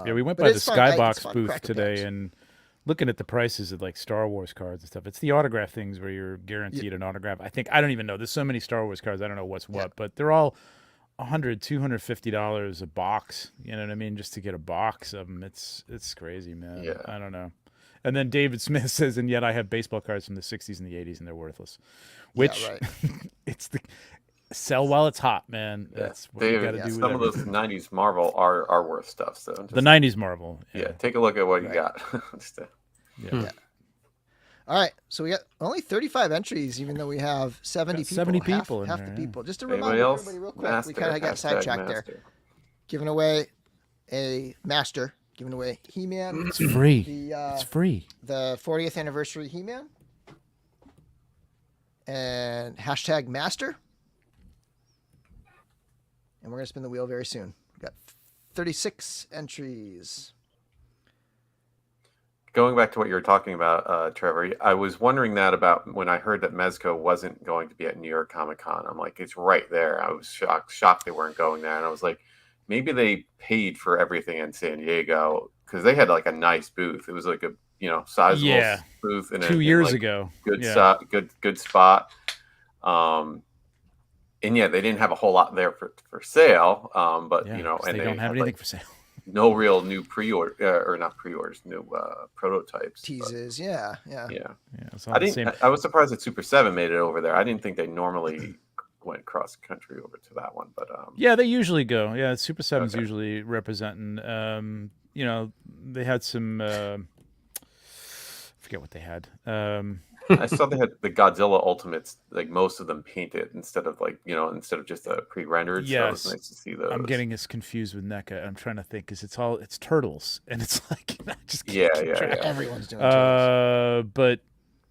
We went by the Skybox booth today and looking at the prices of like Star Wars cards and stuff. It's the autograph things where you're guaranteed an autograph. I don't even know. There's so many Star Wars cards. I don't know what's what, but they're all $100, $250 a box. You know what I mean? Just to get a box of them. It's crazy, man. Yeah. I don't know. And then David Smith says, and yet I have baseball cards from the 60s and the 80s and they're worthless. Which it's the sell while it's hot, man. That's what you got to do. Some of those 90s Marvel are worth stuff. So the 90s Marvel. Yeah, take a look at what you got. All right, so we got only 35 entries, even though we have 70 people. 70 people half in the there, people. Just to remind everybody real quick, we kind of got sidetracked there. Giving away a master. Giving away He-Man. It's free. It's free. The 40th anniversary He-Man. And #master. And we're going to spin the wheel very soon. We've got 36 entries. Going back to what you were talking about, Trevor, I was wondering that about when I heard that Mezco wasn't going to be at New York Comic Con. I'm like, it's right there. I was shocked they weren't going there. And I was like, maybe they paid for everything in San Diego because they had like a nice booth. It was like a sizable booth in 2 years ago. Good spot. And yeah, they didn't have a whole lot there for sale. But and they don't have anything for sale. No real new new prototypes. Teases, yeah. Yeah. I was surprised that Super 7 made it over there. I didn't think they normally went cross country over to that one, but yeah, they usually go. Yeah, Super 7's usually representing. They had some. Forget what they had. I saw they had the Godzilla Ultimates, like most of them painted instead of just a pre-rendered. Yes. So it was nice to see those. I'm getting this confused with NECA. I'm trying to think because it's turtles, and it's like I just yeah. Everyone's doing turtles. But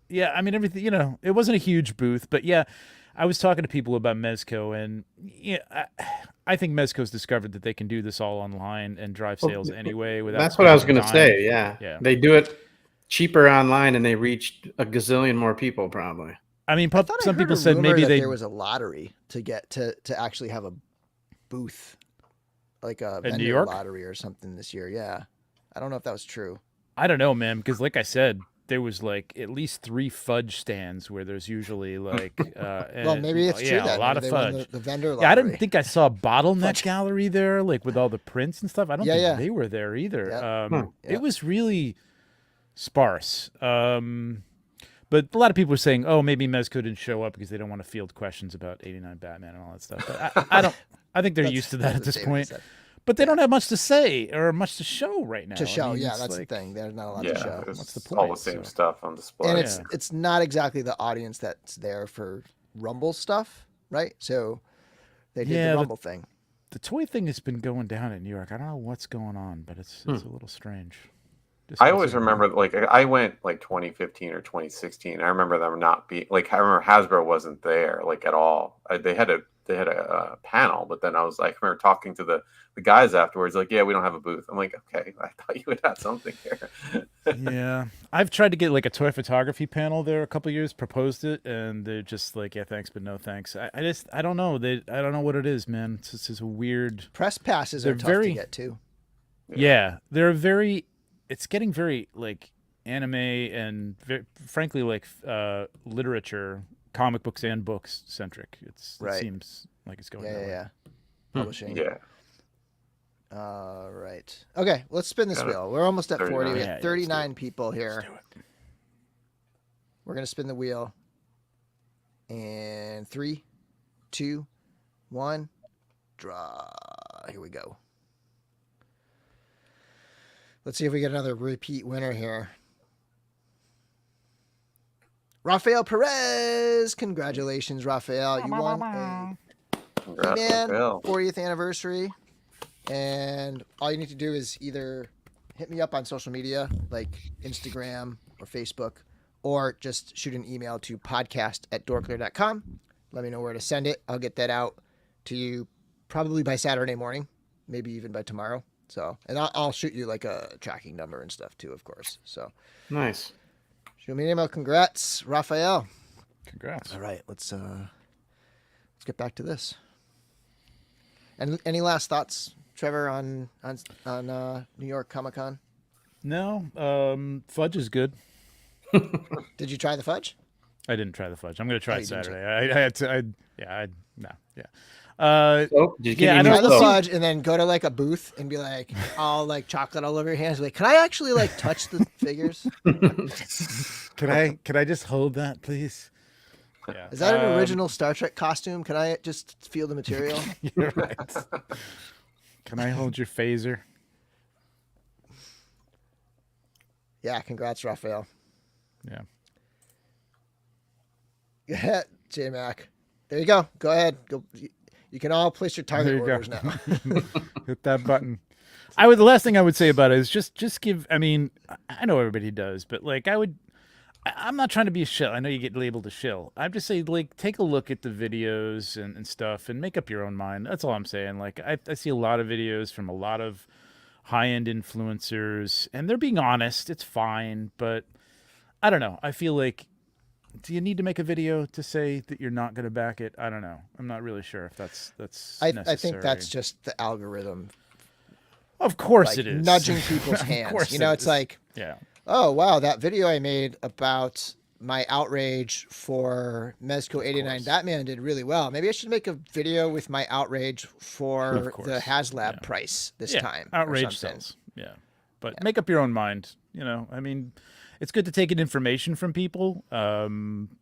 yeah, I mean everything. It wasn't a huge booth, but yeah, I was talking to people about Mezco, and I think Mezco's discovered that they can do this all online and drive sales anyway. Without that's what I was going to time. say. Yeah, they do it cheaper online, and they reached a gazillion more people probably. I mean, some people said maybe there was a lottery to get to actually have a booth, like a in vendor New York lottery or something this year. Yeah, I don't know if that was true. I don't know, man, because like I said, there was like at least 3 fudge stands where there's usually like well, maybe it's true. A lot of fudge. The vendor lottery. Yeah, I didn't think I saw a bottleneck gallery there, like with all the prints and stuff. I don't think they were there either. Yeah. It was really sparse. But a lot of people were saying, "Oh, maybe Mezco didn't show up because they don't want to field questions about '89 Batman and all that stuff." But I don't. I think they're used to that at this point. But they don't have much to say or much to show right now. That's the thing. There's not a lot to show. What's the point? All the same stuff on display. And it's not exactly the audience that's there for Rumble stuff, right? So they did the Rumble thing. The toy thing has been going down in New York. I don't know what's going on, but it's a little strange. I always remember, like, I went like 2015 or 2016. I remember them not being like. I remember Hasbro wasn't there like at all. They had a panel, but then I remember talking to the guys afterwards, like, yeah, we don't have a booth. I'm like, okay, I thought you would have something here. Yeah, I've tried to get like a toy photography panel there a couple of years, proposed it, and they're just like, yeah, thanks, but no thanks. I don't know. I don't know what it is, man. It's just a weird. Press passes are tough to get too. Yeah, they're very. It's getting very like anime and frankly like literature, comic books and books centric. It seems like it's going. Yeah. Publishing. Yeah. All right. Okay, let's spin this wheel. We're almost at 40. We have 39 people here. Let's do it. We're gonna spin the wheel. And 3, 2, 1, draw. Here we go. Let's see if we get another repeat winner here. Rafael Perez. Congratulations, Rafael. You won a He-Man 40th anniversary. And all you need to do is either hit me up on social media, like Instagram or Facebook, or just shoot an email to podcast@dorklair.com. Let me know where to send it. I'll get that out to you probably by Saturday morning, maybe even by tomorrow. So, and I'll shoot you like a tracking number and stuff too, of course. So nice. Shoot me an email. Congrats, Raphael. Congrats. All right, let's get back to this. And any last thoughts, Trevor, on New York Comic Con? No, fudge is good. Did you try the fudge? I didn't try the fudge. I'm going to try it Saturday. I had to. Yeah. Did you try the fudge and then go to like a booth and be like, all like chocolate all over your hands? Like, can I actually like touch the figures? Can I just hold that, please? Yeah. Is that an original Star Trek costume? Can I just feel the material? You're right. Can I hold your phaser? Yeah, congrats, Raphael. Yeah. J-Mac. There you go. Go ahead. Go. You can all place your target orders now. Hit that button. The last thing I would say about it is just give. I mean, I know everybody does, but like I'm not trying to be a shill. I know you get labeled a shill. I'm just saying, like, take a look at the videos and stuff and make up your own mind. That's all I'm saying. Like, I see a lot of videos from a lot of high-end influencers, and they're being honest. It's fine, but I don't know. I feel like, do you need to make a video to say that you're not going to back it? I don't know. I'm not really sure if that's necessary. I think that's just the algorithm Of course like it is. nudging people's Of hands. course You know, it it's is. like, Yeah. oh wow, that video I made about my outrage for Mezco 89 course. Batman did really well. Maybe I should make a video with my outrage for course. the HasLab Yeah. price this Yeah. time. or Outrage something. sells. Yeah. But make up your own mind. You know, I mean, it's good to take in information from people,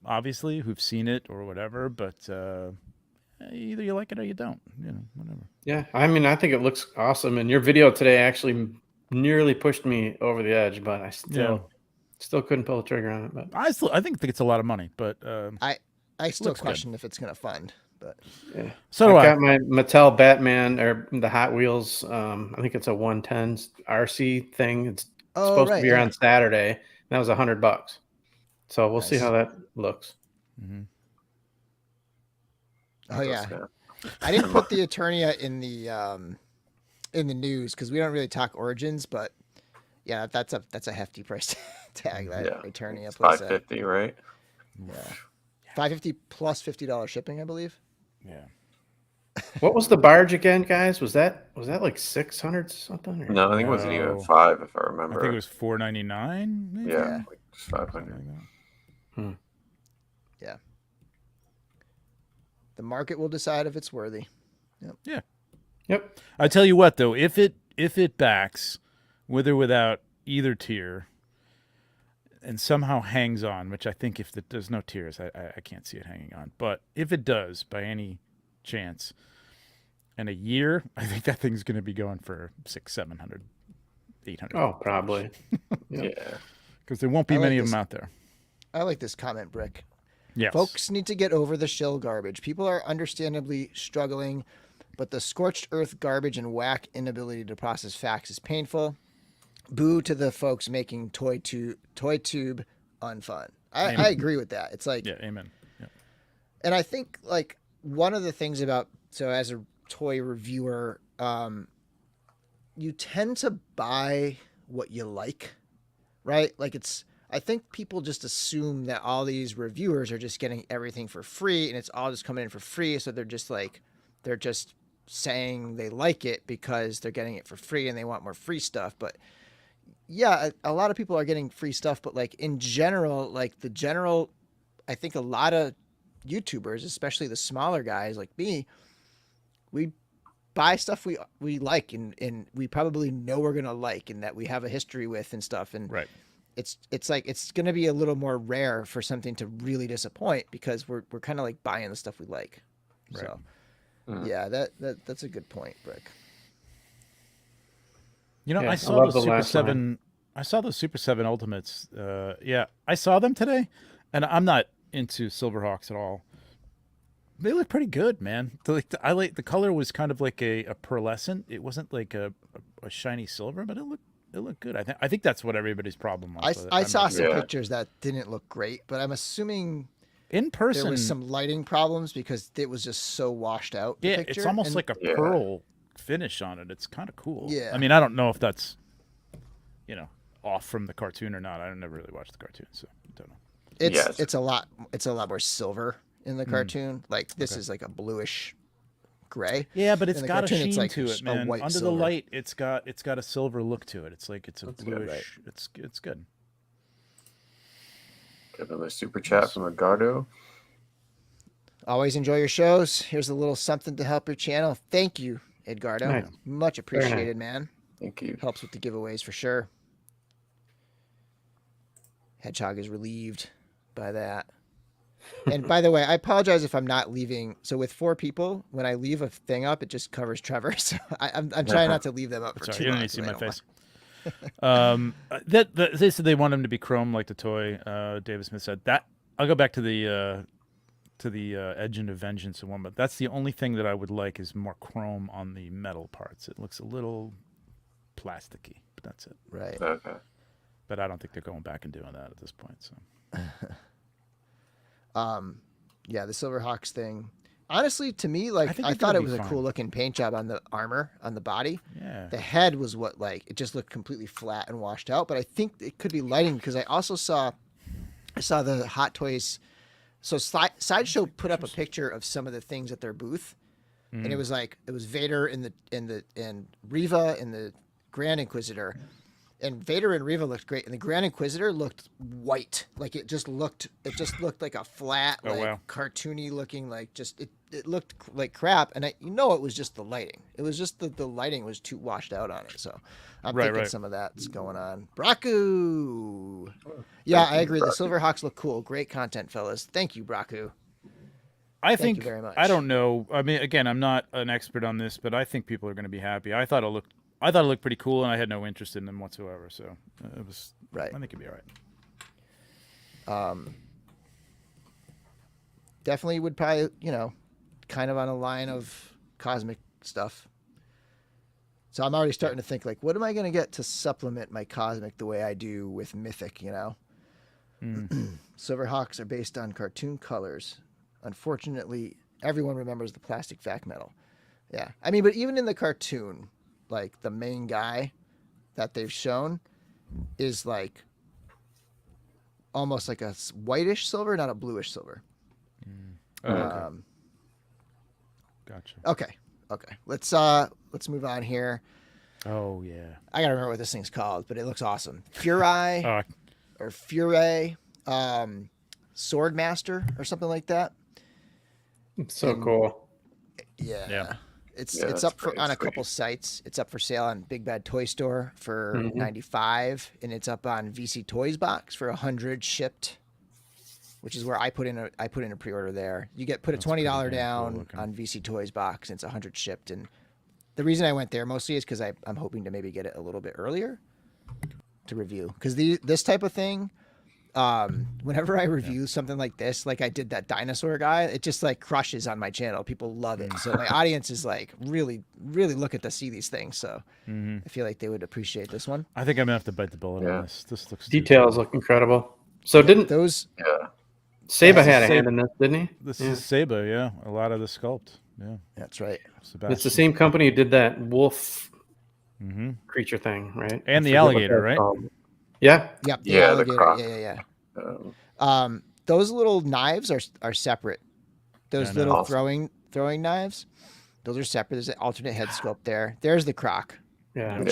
obviously, who've seen it or whatever, but either you like it or you don't. You know, whatever. Yeah, I mean, I think it looks awesome, and your video today actually nearly pushed me over the edge, but I still couldn't pull the trigger on it. But I think it's a lot of money, but I still looks good. question if it's gonna fund, but yeah, so do I. got my Mattel Batman or the Hot Wheels. I think it's a 110 RC thing. It's supposed to be here on Saturday. That was $100. So we'll see how that looks. Mm-hmm. Oh yeah, I didn't put the Eternia in the news because we don't really talk Origins, but yeah, that's a hefty price tag. That Eternia It's plus $550, right? Yeah, $550 plus $50 shipping, I believe. Yeah. What was the barge again, guys? Was that like 600 something? Or? No, I think it wasn't even No. 5 if I remember. I think it was $4.99. Yeah, like just 500. Yeah. The market will decide if it's worthy. Yeah. Yep. I tell you what, though, if it backs with or without either tier, and somehow hangs on, which I think if there's no tiers, I can't see it hanging on. But if it does, by any chance, in a year, I think that thing's going to be going for $600, $700, $800. Oh, probably. Yeah. Because there won't be I like many of this. them out there. I like this comment, Brick. Yes. Folks need to get over the shill garbage. People are understandably struggling, but the scorched earth garbage and whack inability to process facts is painful. Boo to the folks making toy tube unfun. I agree with that. It's like, Yeah, amen. Yeah. and I think like one of the things about, so as a toy reviewer, you tend to buy what you like, right? Like I think people just assume that all these reviewers are just getting everything for free and it's all just coming in for free. So they're just saying they like it because they're getting it for free and they want more free stuff. But yeah, a lot of people are getting free stuff, but like in general, I think a lot of YouTubers, especially the smaller guys like me, we buy stuff we like and we probably know we're going to like and that we have a history with and stuff. And Right. It's like it's going to be a little more rare for something to really disappoint because we're kind of like buying the stuff we like. Right. So yeah, that's a good point, Brick. You know, Yeah, I I saw love those the Super last 7. I saw those Super 7 Ultimates. Yeah, I saw them today, and I'm not into Silverhawks at all. They look pretty good, man. I like the color was kind of like a pearlescent. It wasn't like a shiny silver, but it looked good. I think that's what everybody's problem was. I saw some Yeah. pictures that didn't look great, but I'm assuming in person. there was some lighting problems because it was just so washed out. The Yeah, picture. it's almost And like a pearl finish on it. It's kind of cool. Yeah. I mean, I don't know if that's, off from the cartoon or not. I never really watched the cartoon, so I don't know. it's Yes. a lot more silver in the cartoon. Like this is like a bluish gray. Yeah, but it's In the got a cartoon, sheen it's like to it, a man. white Under silver. the light, it's got a silver look to it. It's like it's a That's good, bluish. It's good. Give another super chat from Ricardo. Always enjoy your shows. Here's a little something to help your channel. Thank you, Edgardo. Nice. Much Very nice. appreciated, man. Thank you. Helps with the giveaways for sure. Hedgehog is relieved by that. And by the way, I apologize if I'm not leaving. So with 4 people, when I leave a thing up, it just covers Trevor. So I'm trying not to leave them up for Sorry, too you long. don't need to see so my they don't face. They said they want him to be chrome like the toy. David Smith said that. I'll go back to the Engine of Vengeance one, but that's the only thing that I would like is more chrome on the metal parts. It looks a little plasticky, but that's it. Right. Okay. But I don't think they're going back and doing that at this point. So Yeah, the Silverhawks thing. Honestly, to me, like think I they're thought gonna it be was a fine. cool looking paint job on the armor on the body. yeah, The head was what it just looked completely flat and washed out. But I think it could be lighting because I also saw the Hot Toys. So Sideshow put up a picture of some of the things at their booth, and it was like it was Vader and Riva and the Grand Inquisitor. And Vader and Reva looked great, and the Grand Inquisitor looked white, like it just looked like a flat, cartoony looking, like it looked like crap. And it was just the lighting. It was just the lighting was too washed out on it. So I'm thinking some of that's going on. Braku, yeah, I agree. The Silverhawks look cool. Great content, fellas. Thank you, Braku. Thank you very much. I don't know. I mean, again, I'm not an expert on this, but I think people are going to be happy. I thought it looked pretty cool, and I had no interest in them whatsoever. So it was right. I think it'd be all right. Definitely would probably, kind of on a line of cosmic stuff. So I'm already starting to think, like, what am I going to get to supplement my cosmic the way I do with Mythic? Silverhawks are based on cartoon colors. Unfortunately, everyone remembers the plastic vac metal. Yeah, I mean, but even in the cartoon, like the main guy that they've shown is like almost like a whitish silver, not a bluish silver. Okay. Gotcha. Okay. Let's move on here. Oh yeah. I gotta remember what this thing's called, but it looks awesome. FuRay or FuRay, Swordmaster or something like that. So cool. Yeah. It's up on a couple sites. It's up for sale on Big Bad Toy Store for $95, and it's up on VC Toys Box for $100 shipped, which is where I put in a pre-order there. You put a $20 down on VC Toys Box, and it's $100 shipped. And the reason I went there mostly is because I'm hoping to maybe get it a little bit earlier to review, because this type of thing. Whenever I review something like this, like I did that dinosaur guy, it just like crushes on my channel. People love it. So my audience is like really, really looking to see these things. So I feel like they would appreciate this one. I think I'm gonna have to bite the bullet on this. This looks details look incredible. So didn't those? Yeah. Saba had a hand in this, didn't he? This is Saba, yeah. A lot of the sculpt. Yeah. That's right. Sebastian. It's the same company who did that wolf creature thing, right? And the alligator, right? Yeah. Yep. The croc. Yeah. Those little knives are separate. Those little throwing knives, those are separate. There's an alternate head sculpt there. There's the croc. Yeah.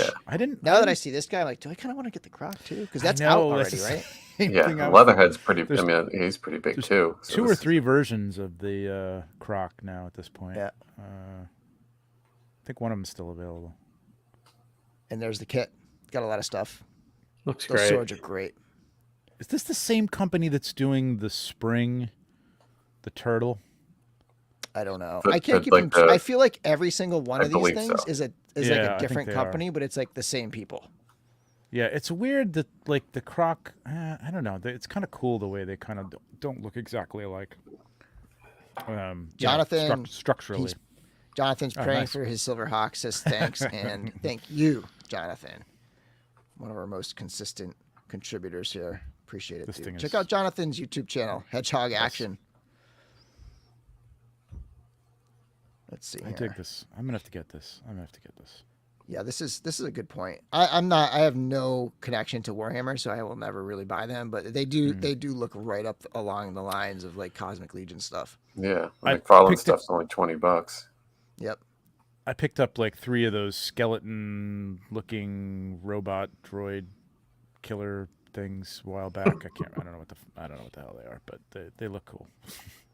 Now that I see this guy, I'm like, do I kind of want to get the croc too? Because that's out already, right? Yeah. Leatherhead's pretty. I mean, he's pretty big too. So 2 or 3 versions of the croc now at this point. Yeah. I think one of them is still available. And there's the kit. Got a lot of stuff. Looks Those great. swords are great. Is this the same company that's doing the spring, the turtle? I don't know. I can't keep them. I feel like every single one of these things is like a different company, but it's like the same people. Yeah, it's weird that like the croc. I don't know. It's kind of cool the way they kind of don't look exactly alike. Jonathan, structurally. Jonathan's praying for his Silverhawk. Says thanks and thank you, Jonathan. One of our most consistent contributors here. Appreciate it, dude. Check out Jonathan's YouTube channel, Hedgehog Action. Let's see. I dig this. I'm gonna have to get this. Yeah, this is a good point. I have no connection to Warhammer, so I will never really buy them. But they do look right up along the lines of like Cosmic Legion stuff. Yeah, McFarlane stuff's only $20. Yep. I picked up like 3 of those skeleton-looking robot droid killer things a while back. I don't know what the hell they are, but they look cool.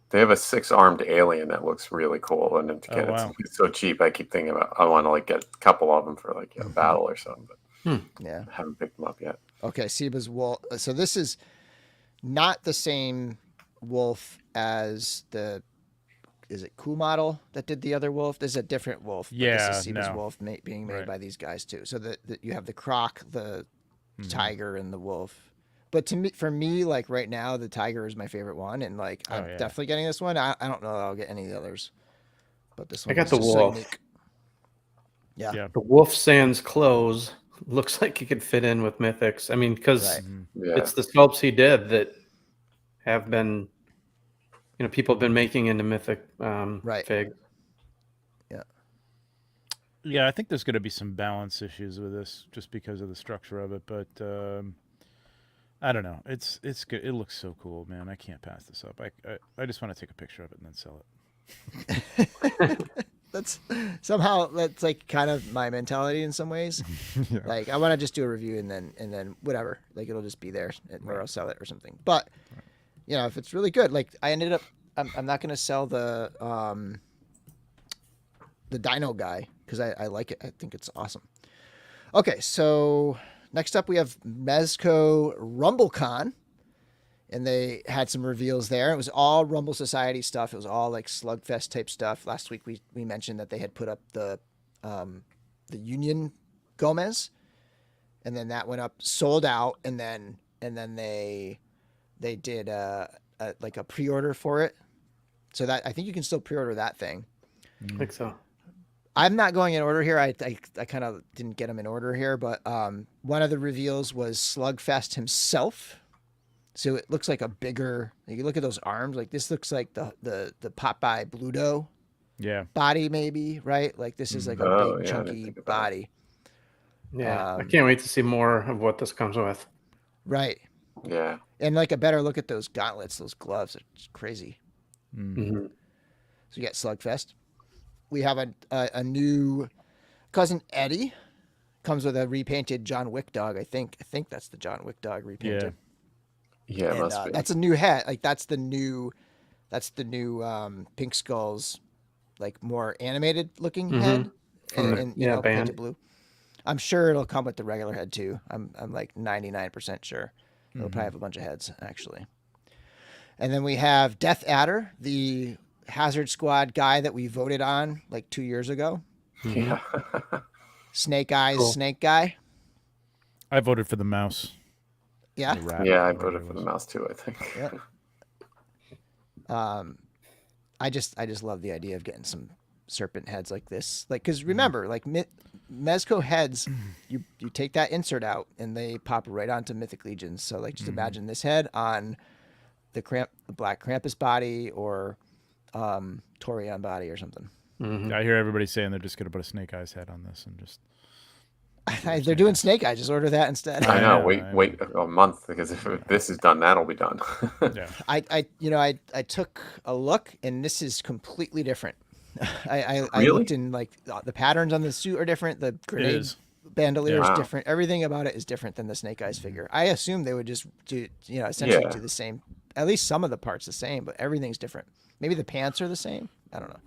They have a 6-armed alien that looks really cool, and again, it's so cheap. I keep thinking about I want to like get a couple of them for like a battle or something, but I haven't picked them up yet. Okay, Seba's wolf. So this is not the same wolf as is it Cool Model that did the other wolf? This is a different wolf. Yeah, this is Seba's wolf being made by these guys too. So that you have the croc, the tiger, and the wolf. But for me, like right now, the tiger is my favorite one, and like I'm definitely getting this one. I don't know that I'll get any of the others, but this one. I got the wolf. So yeah, the wolf sans clothes looks like he could fit in with Mythics. I mean, because it's the sculpts he did that have been, people have been making into Mythic fig. Yeah, I think there's going to be some balance issues with this just because of the structure of it, but. I don't know. It's good. It looks so cool, man. I can't pass this up. I just want to take a picture of it and then sell it. that's somehow that's like kind of my mentality in some ways. Yeah. Like I want to just do a review and then whatever, like it'll just be there or I'll sell it or something. But you know, if it's really good, like I ended up, I'm not gonna sell the Dino guy because I like it. I think it's awesome. Okay, so next up we have Mezco RumbleCon. And they had some reveals there. It was all Rumble Society stuff. It was all like Slugfest type stuff. Last week we mentioned that they had put up the Union Gomez, and then that went up, sold out, and then they did like a pre-order for it. So that I think you can still pre-order that thing. I think so. I'm not going in order here. I kind of didn't get them in order here, but one of the reveals was Slugfest himself. So it looks like a bigger. You look at those arms. Like this looks like the Popeye Bluto body, maybe, right? Like this is like a big chunky body. Yeah, I can't wait to see more of what this comes with. Right. Yeah. And like a better look at those gauntlets, those gloves. It's crazy. Mm-hmm. So you got Slugfest. We have a new Cousin Eddie. Comes with a repainted John Wick dog. I think that's the John Wick dog repainted. Yeah. Yeah, it And, must be. that's a new hat. Like that's the new Pink Skull's like more animated looking head. And you know, band. painted blue. I'm sure it'll come with the regular head too. I'm like 99% sure. It'll probably have a bunch of heads actually. And then we have Death Adder, the Hazard Squad guy that we voted on like 2 years ago. Yeah. Snake Eyes, Cool. Snake Guy. I voted for the mouse. Yeah. The rat, Yeah, I whatever voted it for the was. mouse too, I think. Yeah. I just love the idea of getting some serpent heads like this. Like, because remember, like Mezco heads, you take that insert out and they pop right onto Mythic Legions. So like, just imagine this head on the Black Krampus body or Torion body or something. Mm-hmm. I hear everybody saying they're just going to put a Snake Eyes head on this and just. They're doing Snake Eye. Just order that instead. I know. Yeah, Wait a month because if this is done, that'll be done. Yeah. I took a look and this is completely different. I Really? looked in like the patterns on the suit are different. The grenade is. bandolier is Wow. different. Everything about it is different than the Snake Eyes figure. I assumed they would just do, essentially Yeah. do the same, at least some of the parts the same, but everything's different. Maybe the pants are the same. I don't know.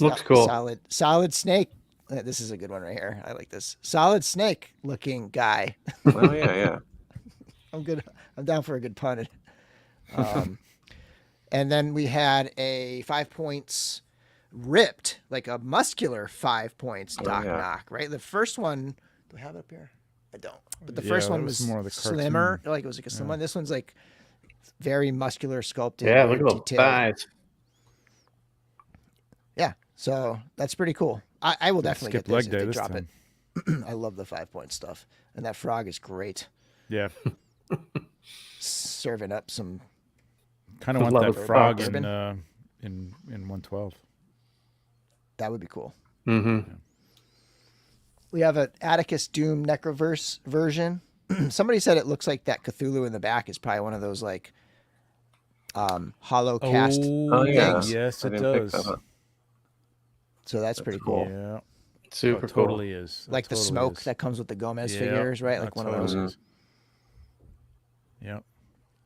Looks cool. Solid Snake. This is a good one right here. I like this. Solid Snake looking guy. Oh yeah. I'm good. I'm down for a good pun. And then we had a 5 points ripped, like a muscular 5 points Doc yeah. Knock, right? The first one, do I have it up here? I don't. But the Yeah, first that one was was more the slimmer. cartoon. Like it was like a slim one. This one's like very muscular, sculpted. Yeah, very look at those detailed. thighs. Yeah, so that's pretty cool. I will definitely Skip get this leg if day they this drop time. it. I love the 5 point stuff, and that frog is great. Yeah. Serving up some. Kind of want Love that a frog frog. in 112. That would be cool. Mm-hmm. We have an Atticus Doom Necroverse version. Somebody said it looks like that Cthulhu in the back is probably one of those like hollow cast. Oh, yeah. Yes, I it didn't pick does. that up. So that's pretty cool. Yeah. Super It cool. totally is. It Like the totally smoke is. that comes with the Gomez Yeah, figures, right? Like that one of those. totally is. Yeah.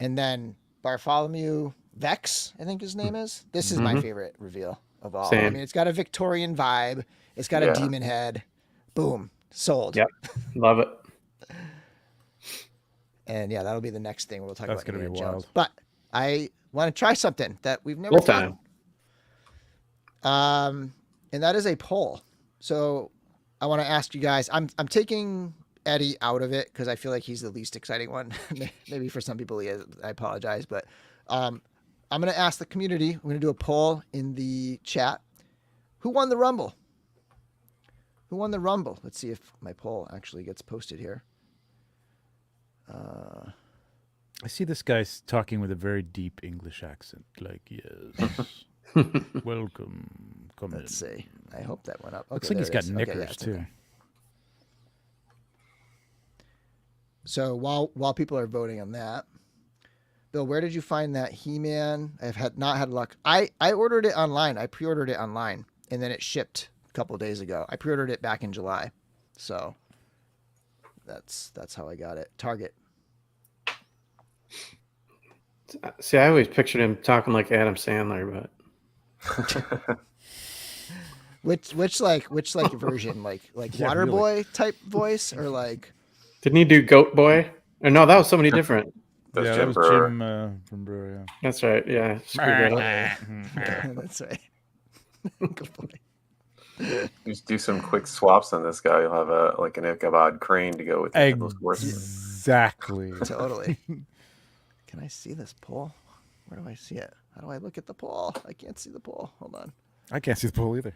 And then Bartholomew Vex, I think his name is. This is my favorite reveal of all. I Same. mean, it's got a Victorian vibe. It's got a Yeah. demon head. Boom. Sold. Yep. Love it. And yeah, that'll be the next thing we'll talk That's about. gonna be Indiana Jones. wild. But I want to try something that we've never Full done. time. And that is a poll. So I want to ask you guys. I'm taking Eddie out of it because I feel like he's the least exciting one. Maybe for some people he is. I apologize, but I'm going to ask the community. We're going to do a poll in the chat. Who won the Rumble? Who won the Rumble? Let's see if my poll actually gets posted here. I see this guy talking with a very deep English accent. Like, yes. Welcome. Come Let's in. see. I hope that went up. Okay, Looks like there he's it got is. Okay, yeah, knickers, it's in too. there. So while people are voting on that, Bill, where did you find that He-Man? I've not had luck. I ordered it online. I pre-ordered it online, and then it shipped a couple of days ago. I pre-ordered it back in July, so that's how I got it. Target. See, I always pictured him talking like Adam Sandler, but Which version? Like Yeah, Waterboy type voice, or like? didn't he do Goat Boy? Or no, that was somebody different. That's yeah, Jim that was Brewer. Jim from Brewer. Yeah. That's right. Yeah. Screwed that up. That's right. Good boy. Just do some quick swaps on this guy. You'll have an Ichabod Crane to go with those horses. Exactly. Totally. Can I see this poll? Where do I see it? How do I look at the poll? I can't see the poll. Hold on. I can't see the poll either.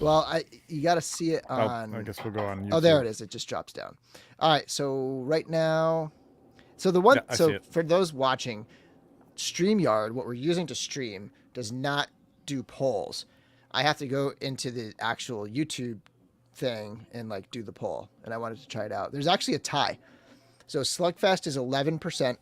Well, you got to see it on. I guess we'll go on YouTube. Oh, there it is. It just drops down. All right. So right now, so the one. Yeah, I see so it. for those watching, StreamYard, what we're using to stream, does not do polls. I have to go into the actual YouTube thing and like do the poll, and I wanted to try it out. There's actually a tie. So Slugfest is 11%.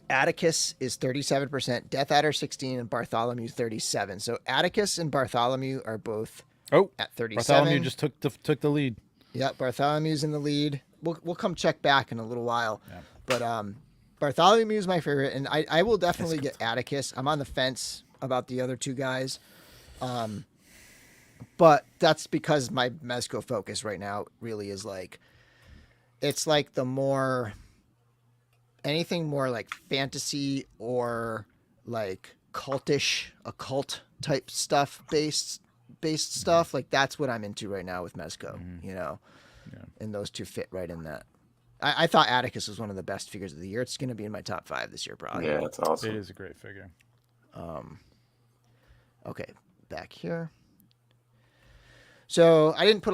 Atticus is 37%, Death Adder 16, and Bartholomew 37. So Atticus and Bartholomew are both at 37. Bartholomew just took the lead. Yeah, Bartholomew's in the lead. We'll come check back in a little while. Yeah. But Bartholomew is my favorite, and I will definitely get Atticus. I'm on the fence about the other two guys. But that's because my Mezco focus right now really is like, it's like anything more like fantasy or like cultish, occult type stuff based stuff. Like that's what I'm into right now with Mezco, you know, and those two fit right in that. I thought Atticus was one of the best figures of the year. It's going to be in my top 5 this year, probably. Yeah, it's awesome. It is a great figure. Okay, back here. So I didn't put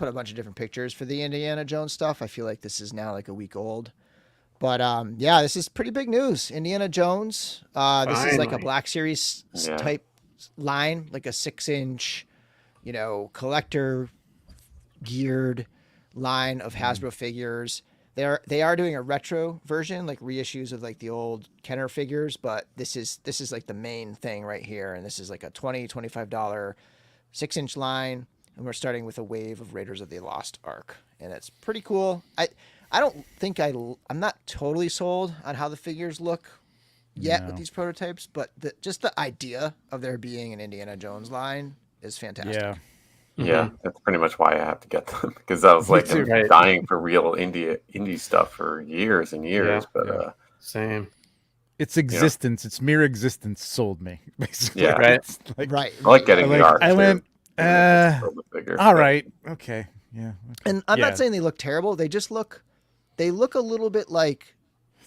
a bunch of different pictures for the Indiana Jones stuff. I feel like this is now like a week old. But yeah, this is pretty big news. Indiana Jones. This is like a Black Series type line, like a 6-inch, collector geared line of Hasbro figures. They are doing a retro version, like reissues of like the old Kenner figures, but this is like the main thing right here, and this is like a $25 6-inch line, and we're starting with a wave of Raiders of the Lost Ark, and it's pretty cool. I don't think I'm not totally sold on how the figures look yet with these prototypes, but just the idea of there being an Indiana Jones line is fantastic. Yeah. Yeah, that's pretty much why I have to get them, because I was like dying for real indie stuff for years and years. Same. Its existence, its mere existence, sold me basically. Yeah, right. Right. I like getting the art. I went, all right, okay, yeah. And I'm not saying they look terrible. They just look a little bit like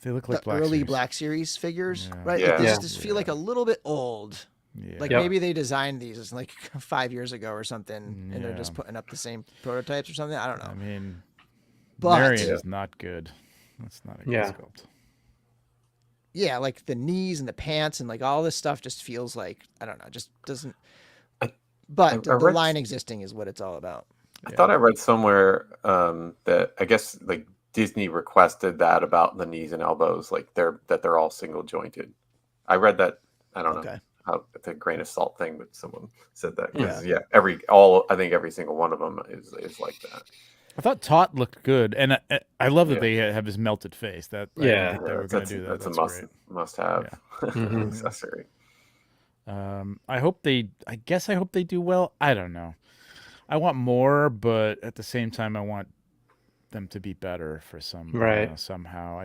they look like the early Black Series figures, right? Yeah. Like they just feel like a little bit old. Yeah. Like maybe they designed these like 5 years ago or something, and they're just putting up the same prototypes or something. I don't know. I mean, but Marion is not good. That's not a good sculpt. Yeah, like the knees and the pants and like all this stuff just feels like, I don't know, just doesn't. But the line existing is what it's all about. I thought I read somewhere that I guess like Disney requested that about the knees and elbows, like they're all single jointed. I read that. I don't know how it's a grain of salt thing, but someone said that. I think every single one of them is like that. I thought Tot looked good, and I love that they have his melted face. That I didn't think they were going to do that. That's a must-have accessory. I hope they do well. I don't know. I want more, but at the same time, I want them to be better for somehow.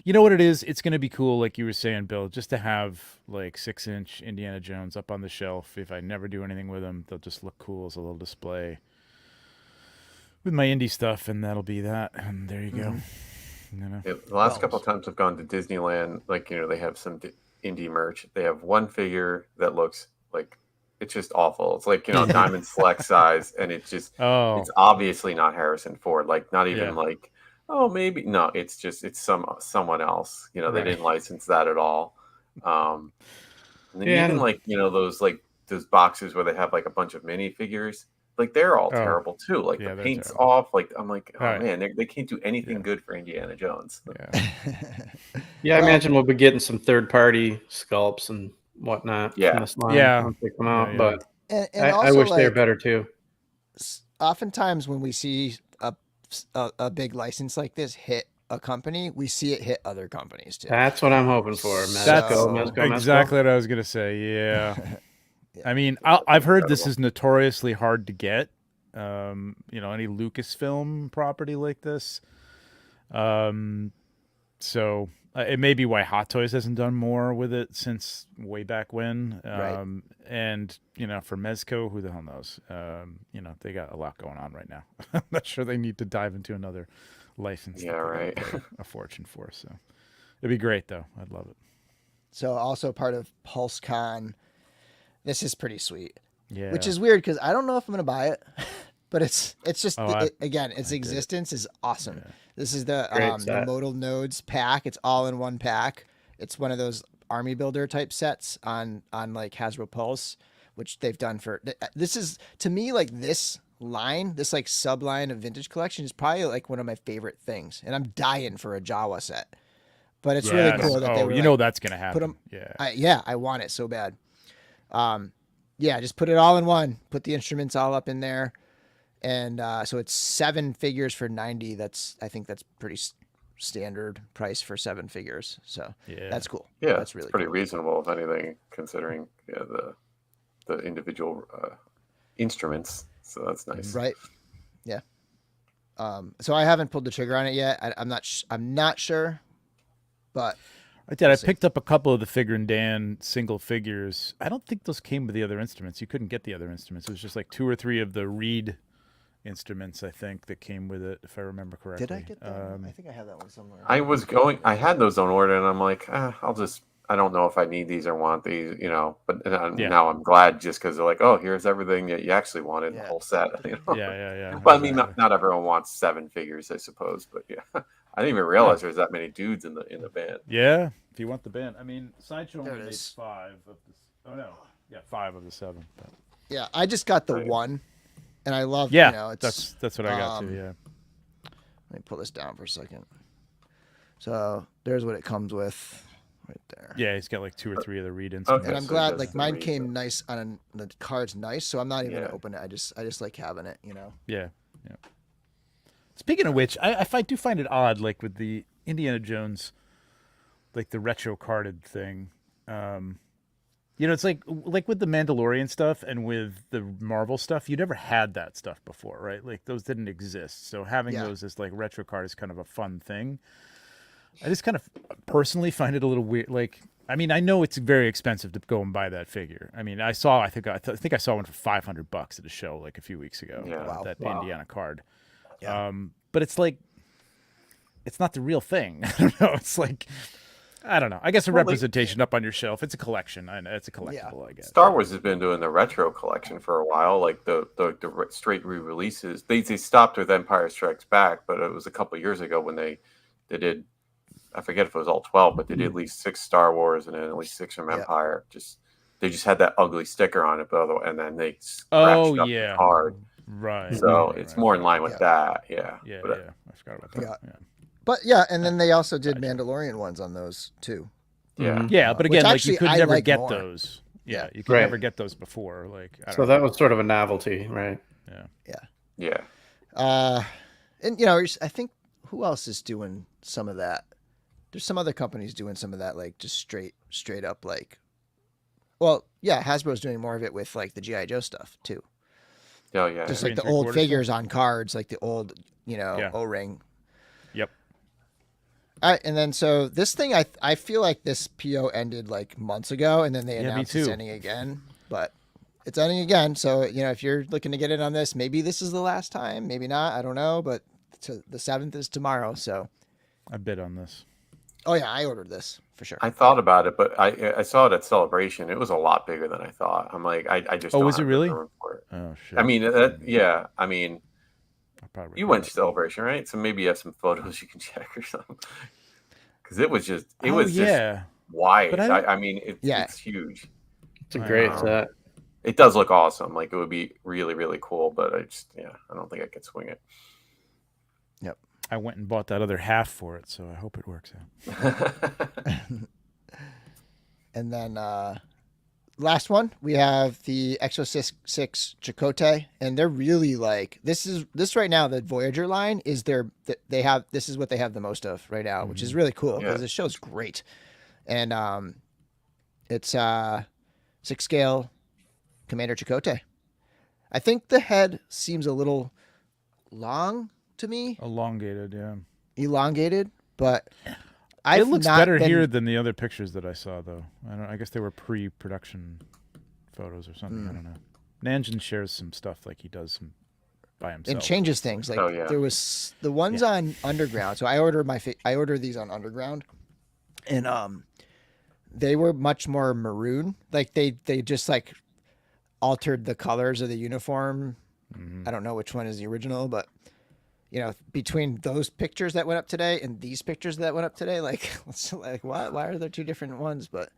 You know what it is? It's going to be cool, like you were saying, Bill, just to have like 6-inch Indiana Jones up on the shelf. If I never do anything with them, they'll just look cool as a little display with my indie stuff, and that'll be that. And there you go. The last couple of times I've gone to Disneyland, like they have some indie merch. They have one figure that looks like it's just awful. It's like Diamond Select size, and it's just it's obviously not Harrison Ford. Like not even like maybe no. It's someone else. They didn't license that at all. And then even like those boxes where they have like a bunch of minifigures. like they're all Oh. terrible too. Like Yeah, the they're paint's terrible. off. Like I'm like, oh Right. man, they can't do anything Yeah. good for Indiana Jones. Yeah. Yeah, I Well- imagine we'll be getting some third-party sculpts and whatnot Yeah. from this line Yeah. once they come out. Yeah. But and I also wish they were like better too. oftentimes when we see a big license like this hit a company, we see it hit other companies too. That's what I'm hoping for. That's Mezco. exactly what I was gonna say. Yeah. Yeah. I mean, I've heard this incredible. is notoriously hard to get. Any Lucasfilm property like this. So it may be why Hot Toys hasn't done more with it since way back when. Right. And for Mezco, who the hell knows? They got a lot going on right now. I'm not sure they need to dive into another license. Yeah, that they're right. gonna pay a fortune for. So it'd be great though. I'd love it. So also part of PulseCon. This is pretty sweet. Yeah. Which is weird because I don't know if I'm gonna buy it, but it's just Oh, again, its I did. existence is awesome. Yeah. This is the Great set. modal nodes pack. It's all in one pack. It's one of those army builder type sets on like Hasbro Pulse, which they've done for. This is to me like this line, this like subline of vintage collection is probably like one of my favorite things, and I'm dying for a Jawa set. But it's really Yes. cool that they were you know that's gonna happen. 'em- Yeah. I want it so bad. Yeah, just put it all in one. Put the instruments all up in there, and so it's 7 figures for 90. I think that's pretty standard price for 7 figures. So Yeah. that's cool. Yeah, that's really it's pretty cool. reasonable if anything, considering the individual instruments. So that's nice. Right? Yeah. So I haven't pulled the trigger on it yet. I'm not sure, but I did. I We'll see. picked up a couple of the Figure and Dan single figures. I don't think those came with the other instruments. You couldn't get the other instruments. It was just like 2 or 3 of the Reed instruments, I think, that came with it, if I remember correctly. did I get that? I think I have that one somewhere. I had those on order, and I'm like, I don't know if I need these or want these, But now I'm glad just because they're like, oh, here's everything that you actually wanted, the Yeah. whole set. Yeah. Well, I mean, not everyone wants 7 figures, I suppose, but yeah, I didn't even realize there's that many dudes in the band. Yeah, if you want the band. I mean, Sideshow There only it made is. 5 of the. Oh no, yeah, 5 of the 7. But Yeah, I just got the Right. one, and I love. yeah, it's that's what I got too. Yeah. Let me pull this down for a second. So there's what it comes with, right there. Yeah, he's got like 2 or 3 of the Reed instruments. And I'm so glad, that's like the mine reason. came nice the card's nice, so I'm not even Yeah. gonna open it. I just like having it, Yeah. Speaking of which, I do find it odd, like with the Indiana Jones, like the retro carded thing. It's like with the Mandalorian stuff and with the Marvel stuff, you never had that stuff before, right? Like those didn't exist. So having Yeah. those as like retro card is kind of a fun thing. I just kind of personally find it a little weird. Like, I mean, I know it's very expensive to go and buy that figure. I mean, I think I saw one for $500 at a show like a few weeks ago. Yeah. Wow. That Wow. Indiana card. Yeah. But it's like, it's not the real thing. I don't know. It's like, I don't know. I guess a Well, like- representation up on your shelf. It's a collection. I know it's a collectible. I guess. Star Wars has been doing the retro collection for a while, like the straight re-releases. They stopped with Empire Strikes Back, but it was a couple years ago when they did. I forget if it was all 12, but they did at least 6 Star Wars and then at least 6 from Yeah. Empire. They just had that ugly sticker on it, and then they scratched Oh up yeah. the card. Right. So right, it's right. more in line with Yeah. that. Yeah. Yeah. But, Yeah. I forgot about that. Yeah. Yeah. But yeah, and then they also did Mandalorian ones on those too. Yeah. Mhm. Yeah, but Which again, like actually you could I never like get more. those. Yeah, Yeah. you could Right. never get those before. Like, I So don't that know. was sort of a novelty, right? Yeah. And I think who else is doing some of that? There's some other companies doing some of that, like just straight up, like. Well, yeah, Hasbro's doing more of it with like the GI Joe stuff too. Oh, yeah. Just 3 like the 3/4 old stuff? figures on cards, like the old, Yeah. O-ring. Yep. All right, and then so this thing, I feel like this PO ended like months ago, and then they Yeah, me announced it's too. ending again. But it's ending again, so if you're looking to get in on this, maybe this is the last time, maybe not. I don't know, but the 7th is tomorrow, so. I bid on this. Oh yeah, I ordered this for sure. I thought about it, but I saw it at Celebration. It was a lot bigger than I thought. I'm like, I just. Oh, don't was it have the really? room for it. Oh shit. I mean, yeah. I mean, I'll probably you regret went to it. Celebration, right? So maybe you have some photos you can check or something. Because it was just, Oh, just yeah. wide. But I don't- I mean, Yeah. it's huge. It's a great Wow. set. it does look awesome. Like it would be really, really cool, but I don't think I could swing it. Yep. I went and bought that other half for it, so I hope it works out. And then last one, we have the Exo 6 Chakotay, and they're really like this right now. The Voyager line is this is what they have the most of right now, which is really cool because this show's great, and it's 6 scale Commander Chakotay. I think the head seems a little long to me, elongated, but it looks better here than the other pictures that I saw, though. I guess they were pre-production photos or something. I don't know. Nanjin shares some stuff like he does some by himself. And changes things. Like there was the ones on Underground. So I ordered these on Underground, and they were much more maroon. Like they just like altered the colors of the uniform. I don't know which one is the original, but you know, between those pictures that went up today and these pictures that went up today, like why are there two different ones? But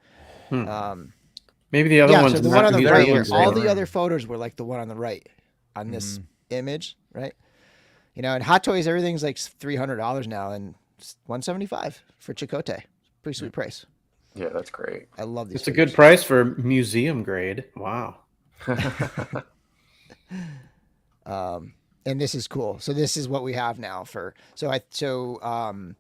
maybe the other one's so the one on the right, all the other photos were like the one on the right on this image, right? You know, and Hot Toys, everything's like $300 now, and $175 for Chakotay. Pretty sweet price. Yeah, that's great. I love these. It's a good price for museum grade. Wow. And this is cool. So this is what we have now for. Tuvok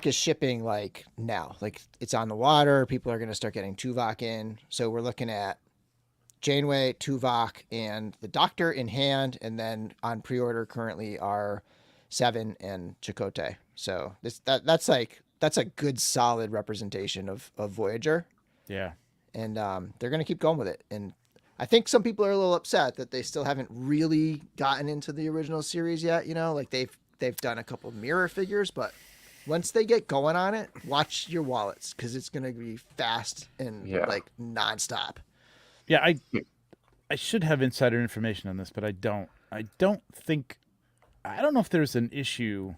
is shipping like now, like it's on the water. People are going to start getting Tuvok in. So we're looking at Janeway, Tuvok, and the Doctor in hand, and then on pre-order currently are Seven and Chakotay. So that's a good solid representation of Voyager. Yeah. And they're going to keep going with it. And I think some people are a little upset that they still haven't really gotten into the original series yet. You know, like they've done a couple of mirror figures, but once they get going on it, watch your wallets because it's going to be fast and like nonstop. Yeah, I should have insider information on this, but I don't. I don't know if there's an issue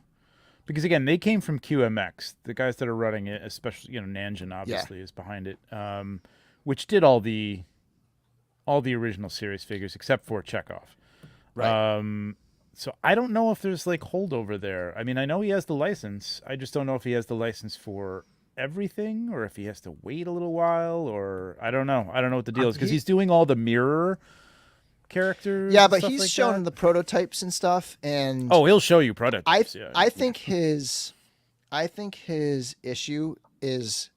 because again, they came from QMX, the guys that are running it, especially Nanjin obviously is behind it, which did all the original series figures except for Chekhov. Right. So I don't know if there's like holdover there. I mean, I know he has the license. I just don't know if he has the license for everything or if he has to wait a little while or I don't know. I don't know what the deal is because he's doing all the mirror characters. Yeah, but and he's like shown that. The prototypes and stuff. And he'll show you prototypes. I think his issue is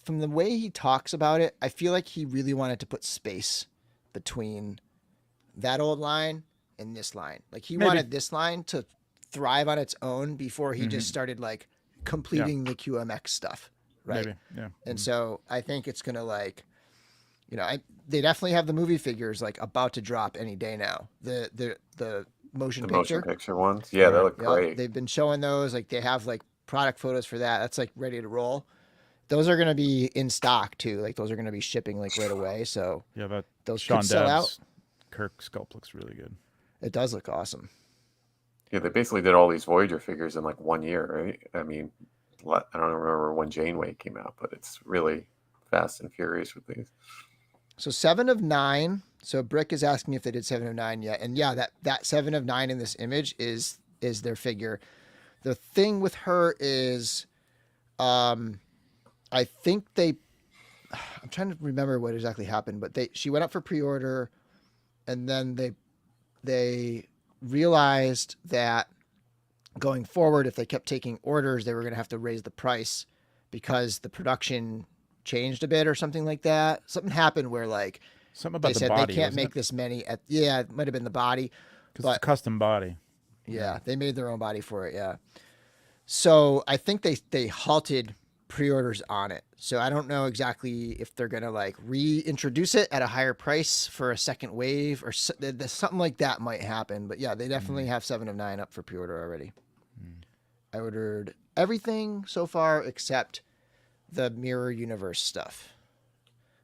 from the way he talks about it, I feel like he really wanted to put space between that old line and this line. Like he wanted this line to thrive on its own before he just started like completing the QMX stuff. Right. Maybe. Yeah. And so I think it's going to like, they definitely have the movie figures like about to drop any day now. The motion picture ones. Yeah, they look great. They've been showing those, like they have like product photos for that. That's like ready to roll. Those are going to be in stock too. Like those are going to be shipping like right away. So yeah, those Sean could sell out. Kirk sculpt looks really good. It does look awesome. Yeah, they basically did all these Voyager figures in like 1 year, right? I mean, I don't remember when Janeway came out, but it's really fast and furious with these. So 7 of 9. So Brick is asking if they did 7 of 9 yet. And yeah, that 7 of 9 in this image is their figure. The thing with her is, I think I'm trying to remember what exactly happened, but she went up for pre-order and then they realized that going forward, if they kept taking orders, they were going to have to raise the price because the production changed a bit or something like that. Something happened where like something about they said body, they can't make this many it might have been the body because it's a custom body. Yeah, they made their own body for it. Yeah. So I think they halted pre-orders on it. So I don't know exactly if they're going to like reintroduce it at a higher price for a second wave or something like that might happen. But yeah, they definitely have 7 of 9 up for pre-order already. I ordered everything so far except the Mirror Universe stuff.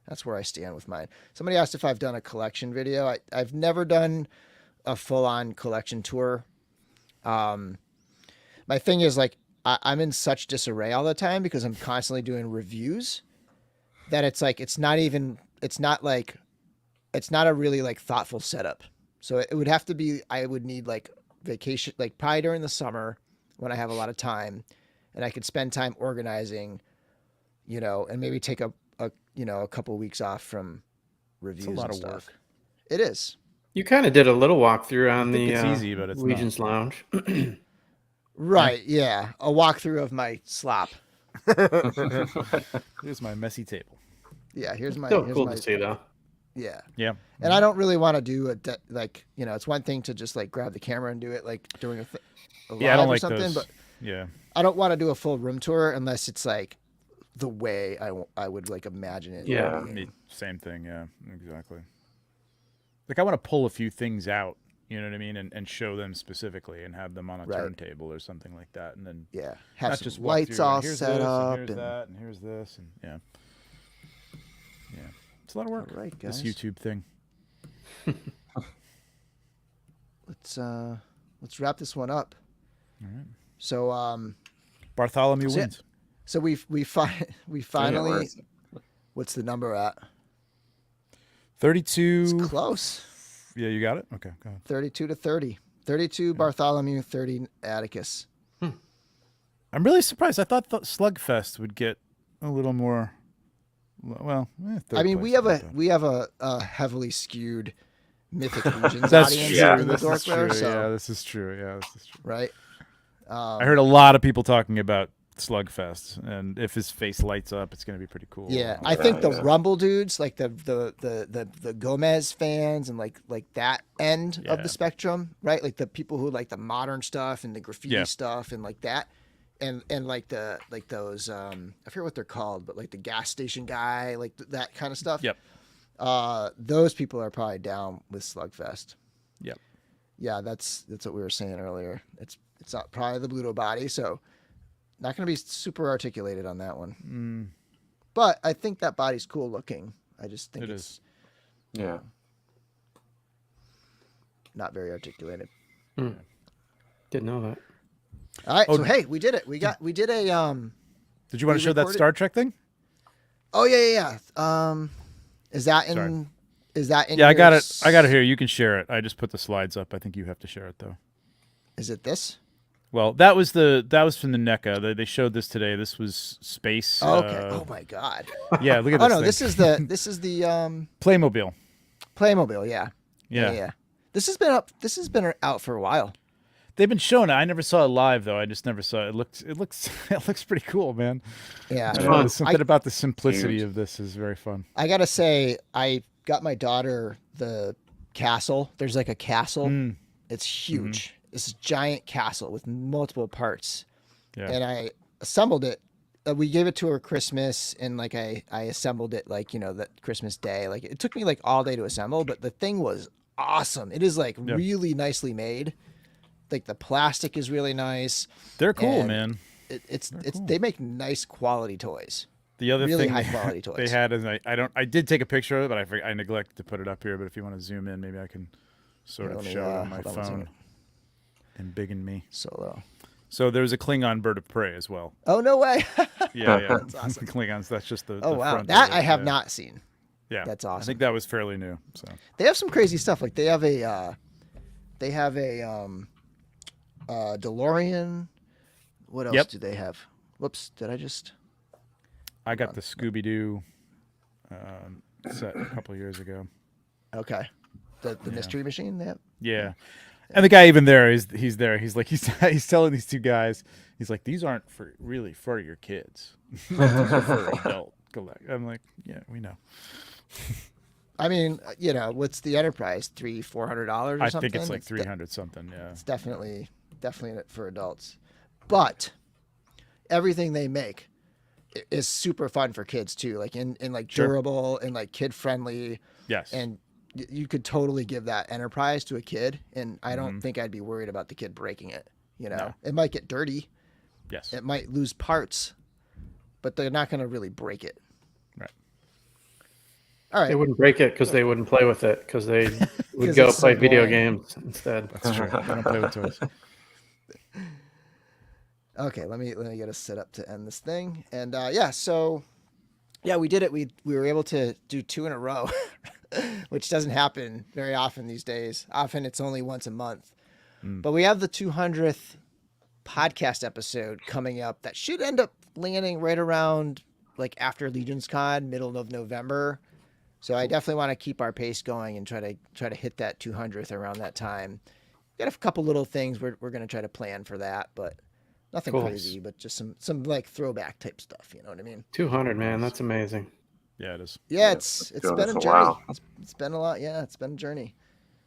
That's where I stand with mine. Somebody asked if I've done a collection video. I've never done a full-on collection tour. My thing is like, I'm in such disarray all the time because I'm constantly doing reviews that it's like it's not a really like thoughtful setup. So it would have to be, I would need like vacation, like probably during the summer when I have a lot of time and I could spend time organizing, and maybe take a couple of weeks off from reviews It's a lot and of stuff. work. It is. You kind of did a little walkthrough on the it's easy, but it's Legion's Lounge. Right. Yeah. A walkthrough of my slop. Here's my messy table. Yeah. Here's my, Still cool to see, though. yeah. Yeah. And I don't really want to do it's one thing to just like grab the camera and do it like during a live I don't or like something, those. but Yeah. I don't want to do a full room tour unless it's like the way I would like imagine it. Yeah. being. Same thing. Yeah, exactly. Like I want to pull a few things out, you know what I mean, and show them specifically and have them on a Right. turntable or something like that, and then Yeah. Have not some just walk lights through, all here's set this, up. and here's that, and here's this, and yeah, it's a lot of work. All right, This guys. YouTube thing. Let's wrap this one up. All right. So Bartholomew So, wins. so we finally where is it? what's the number at? 32. It's close. Yeah, you got it. Okay, go ahead. 32 to 30. 32 Bartholomew, 30 Atticus. I'm really surprised. I thought Slugfest would get a little more. Well, I mean, we have a heavily skewed Mythic Legions That's audience true. in the This is DorkLair, true. so Yeah, this is true. Yeah, this is true. right. I heard a lot of people talking about Slugfest, and if his face lights up, it's going to be pretty cool. Yeah, I think the yeah. Rumble dudes, like the Gomez fans, and like that end of Yeah. the spectrum, right? Like the people who like the modern stuff and the graffiti Yeah. stuff and like that, and like those I forget what they're called, but like the gas station guy, like that kind of stuff. Yep. Those people are probably down with Slugfest. Yep. Yeah, that's what we were saying earlier. It's not probably the Bluto body, so not going to be super articulated on that one. But I think that body's cool looking. I just think It it's is. Yeah. not very articulated. Didn't know that. All right, Oh, so hey, we did it. We did a Did you want We to show that recorded- Star Trek thing? Oh yeah. Is that in Sorry. your I got it. I got it here. You can share it. I just put the slides up. I think you have to share it though. Is it this? Well, that was from the NECA. They showed this today. This was space. Oh, okay. Oh my god. Yeah, look at Oh this. no, thing. this is the Playmobil. Playmobil, yeah. Yeah. This has been out for a while. They've been showing it. I never saw it live though. I just never saw it. It looks pretty cool, man. Yeah. I don't know, fun. there's something about the simplicity Huge. of this is very fun. I gotta say, I got my daughter the castle. There's like a castle. It's huge. It's a giant castle with multiple parts. Yeah. And I assembled it. We gave it to her Christmas, and like I assembled it like that Christmas day. Like it took me like all day to assemble, but the thing was awesome. It is like really nicely made. Like the plastic is really nice. They're cool, And man. It's cool. they make nice quality toys. The other really thing high quality they toys. had is I did take a picture of it, but I neglected to put it up here. But if you want to zoom in, maybe I can sort Here, of let me, show it on my hold on one phone second. and big in me. Solo. So there's a Klingon bird of prey as well. Oh no way! Yeah, That's awesome. Klingons. That's just the Oh the wow, front that of I it, have yeah. not seen. Yeah, That's I awesome. think that was fairly new. So They have some crazy stuff. Like they have a DeLorean. What else Yep. do they have? Whoops, did I just? I got the Scooby Doo set a couple of years ago. Okay, the mystery machine. They have. Yeah. And the guy even there he's there. He's like he's telling these two guys, he's like, these aren't really for your kids. These are for adult collect. I'm like, yeah, we know. I mean, what's the Enterprise? $300-$400 or I something? think it's like It's 300 something. Yeah. It's definitely for adults, but everything they make is super fun for kids too. Like in like Sure. durable and like kid friendly, Yes. and you could totally give that Enterprise to a kid, and I Mm-hmm. don't think I'd be worried about the kid breaking it. No. It might get dirty, yes. it might lose parts, but they're not going to really break it. Right. All right. They wouldn't break it because they wouldn't play with it because they would 'Cause go it's so play video boring. games instead. That's true. I don't play with toys. Okay, let me get us set up to end this thing. And yeah, so Yeah, we did it. We were able to do 2 in a row, which doesn't happen very often these days. Often it's only once a month. But we have the 200th podcast episode coming up that should end up landing right around like after Legion's Con, middle of November. So I definitely want to keep our pace going and try to hit that 200th around that time. Got a couple little things we're going to try to plan for that, but nothing Cool. crazy, but just some like throwback type stuff. You know what I mean? 200, man. That's amazing. Yeah, it is. Yeah, it's doing been this a a journey. while. It's been a lot. Yeah, it's been a journey.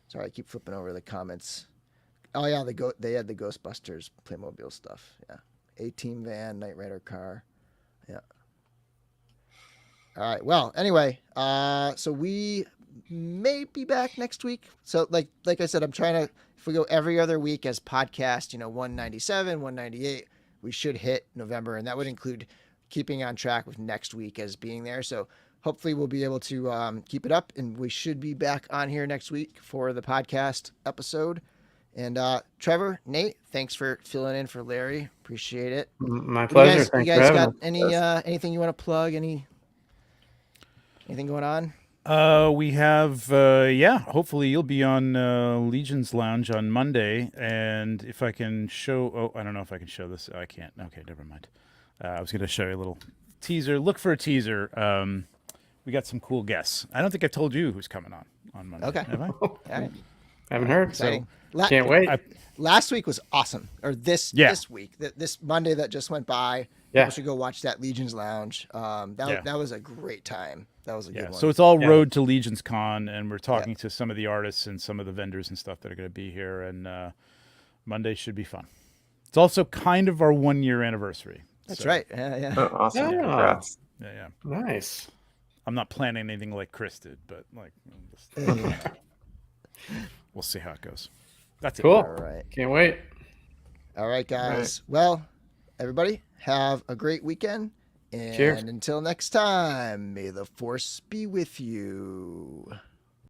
Sorry, I keep flipping over the comments. Oh yeah, they had the Ghostbusters Playmobil stuff. Yeah, A-Team van, Knight Rider car. Yeah. All right. Well, anyway, so we may be back next week. So like I said, I'm trying to, if we go every other week as podcast, 197, 198, we should hit November, and that would include keeping on track with next week as being there. So hopefully we'll be able to keep it up, and we should be back on here next week for the podcast episode. And Trevor, Nate, thanks for filling in for Larry. Appreciate it. My pleasure. Thanks You for guys having got us. anything you want to plug? Anything going on? We have, hopefully you'll be on Legion's Lounge on Monday. And if I can show, I don't know if I can show this. I can't. Okay, never mind. I was going to show you a little teaser. Look for a teaser. We got some cool guests. I don't think I told you who's coming on Monday. Okay. Have I? All right. Haven't heard. Exciting. So can't wait. Last week was awesome. Or this week, this Monday that just went by. Yeah. You should go watch that Legion's Lounge. That was a great time. That was a good one. So it's all road to Legion's Con, and we're talking to some of the artists and some of the vendors and stuff that are going to be here. And Monday should be fun. It's also kind of our 1-year anniversary. That's right. Yeah. Oh, awesome. Yeah. Congrats. Yeah. Nice. I'm not planning anything like Chris did, but like, we'll see how it goes. That's Cool. All right. Can't wait. All right, guys. Well, everybody, have a great weekend. And Cheers. until next time, may the force be with you.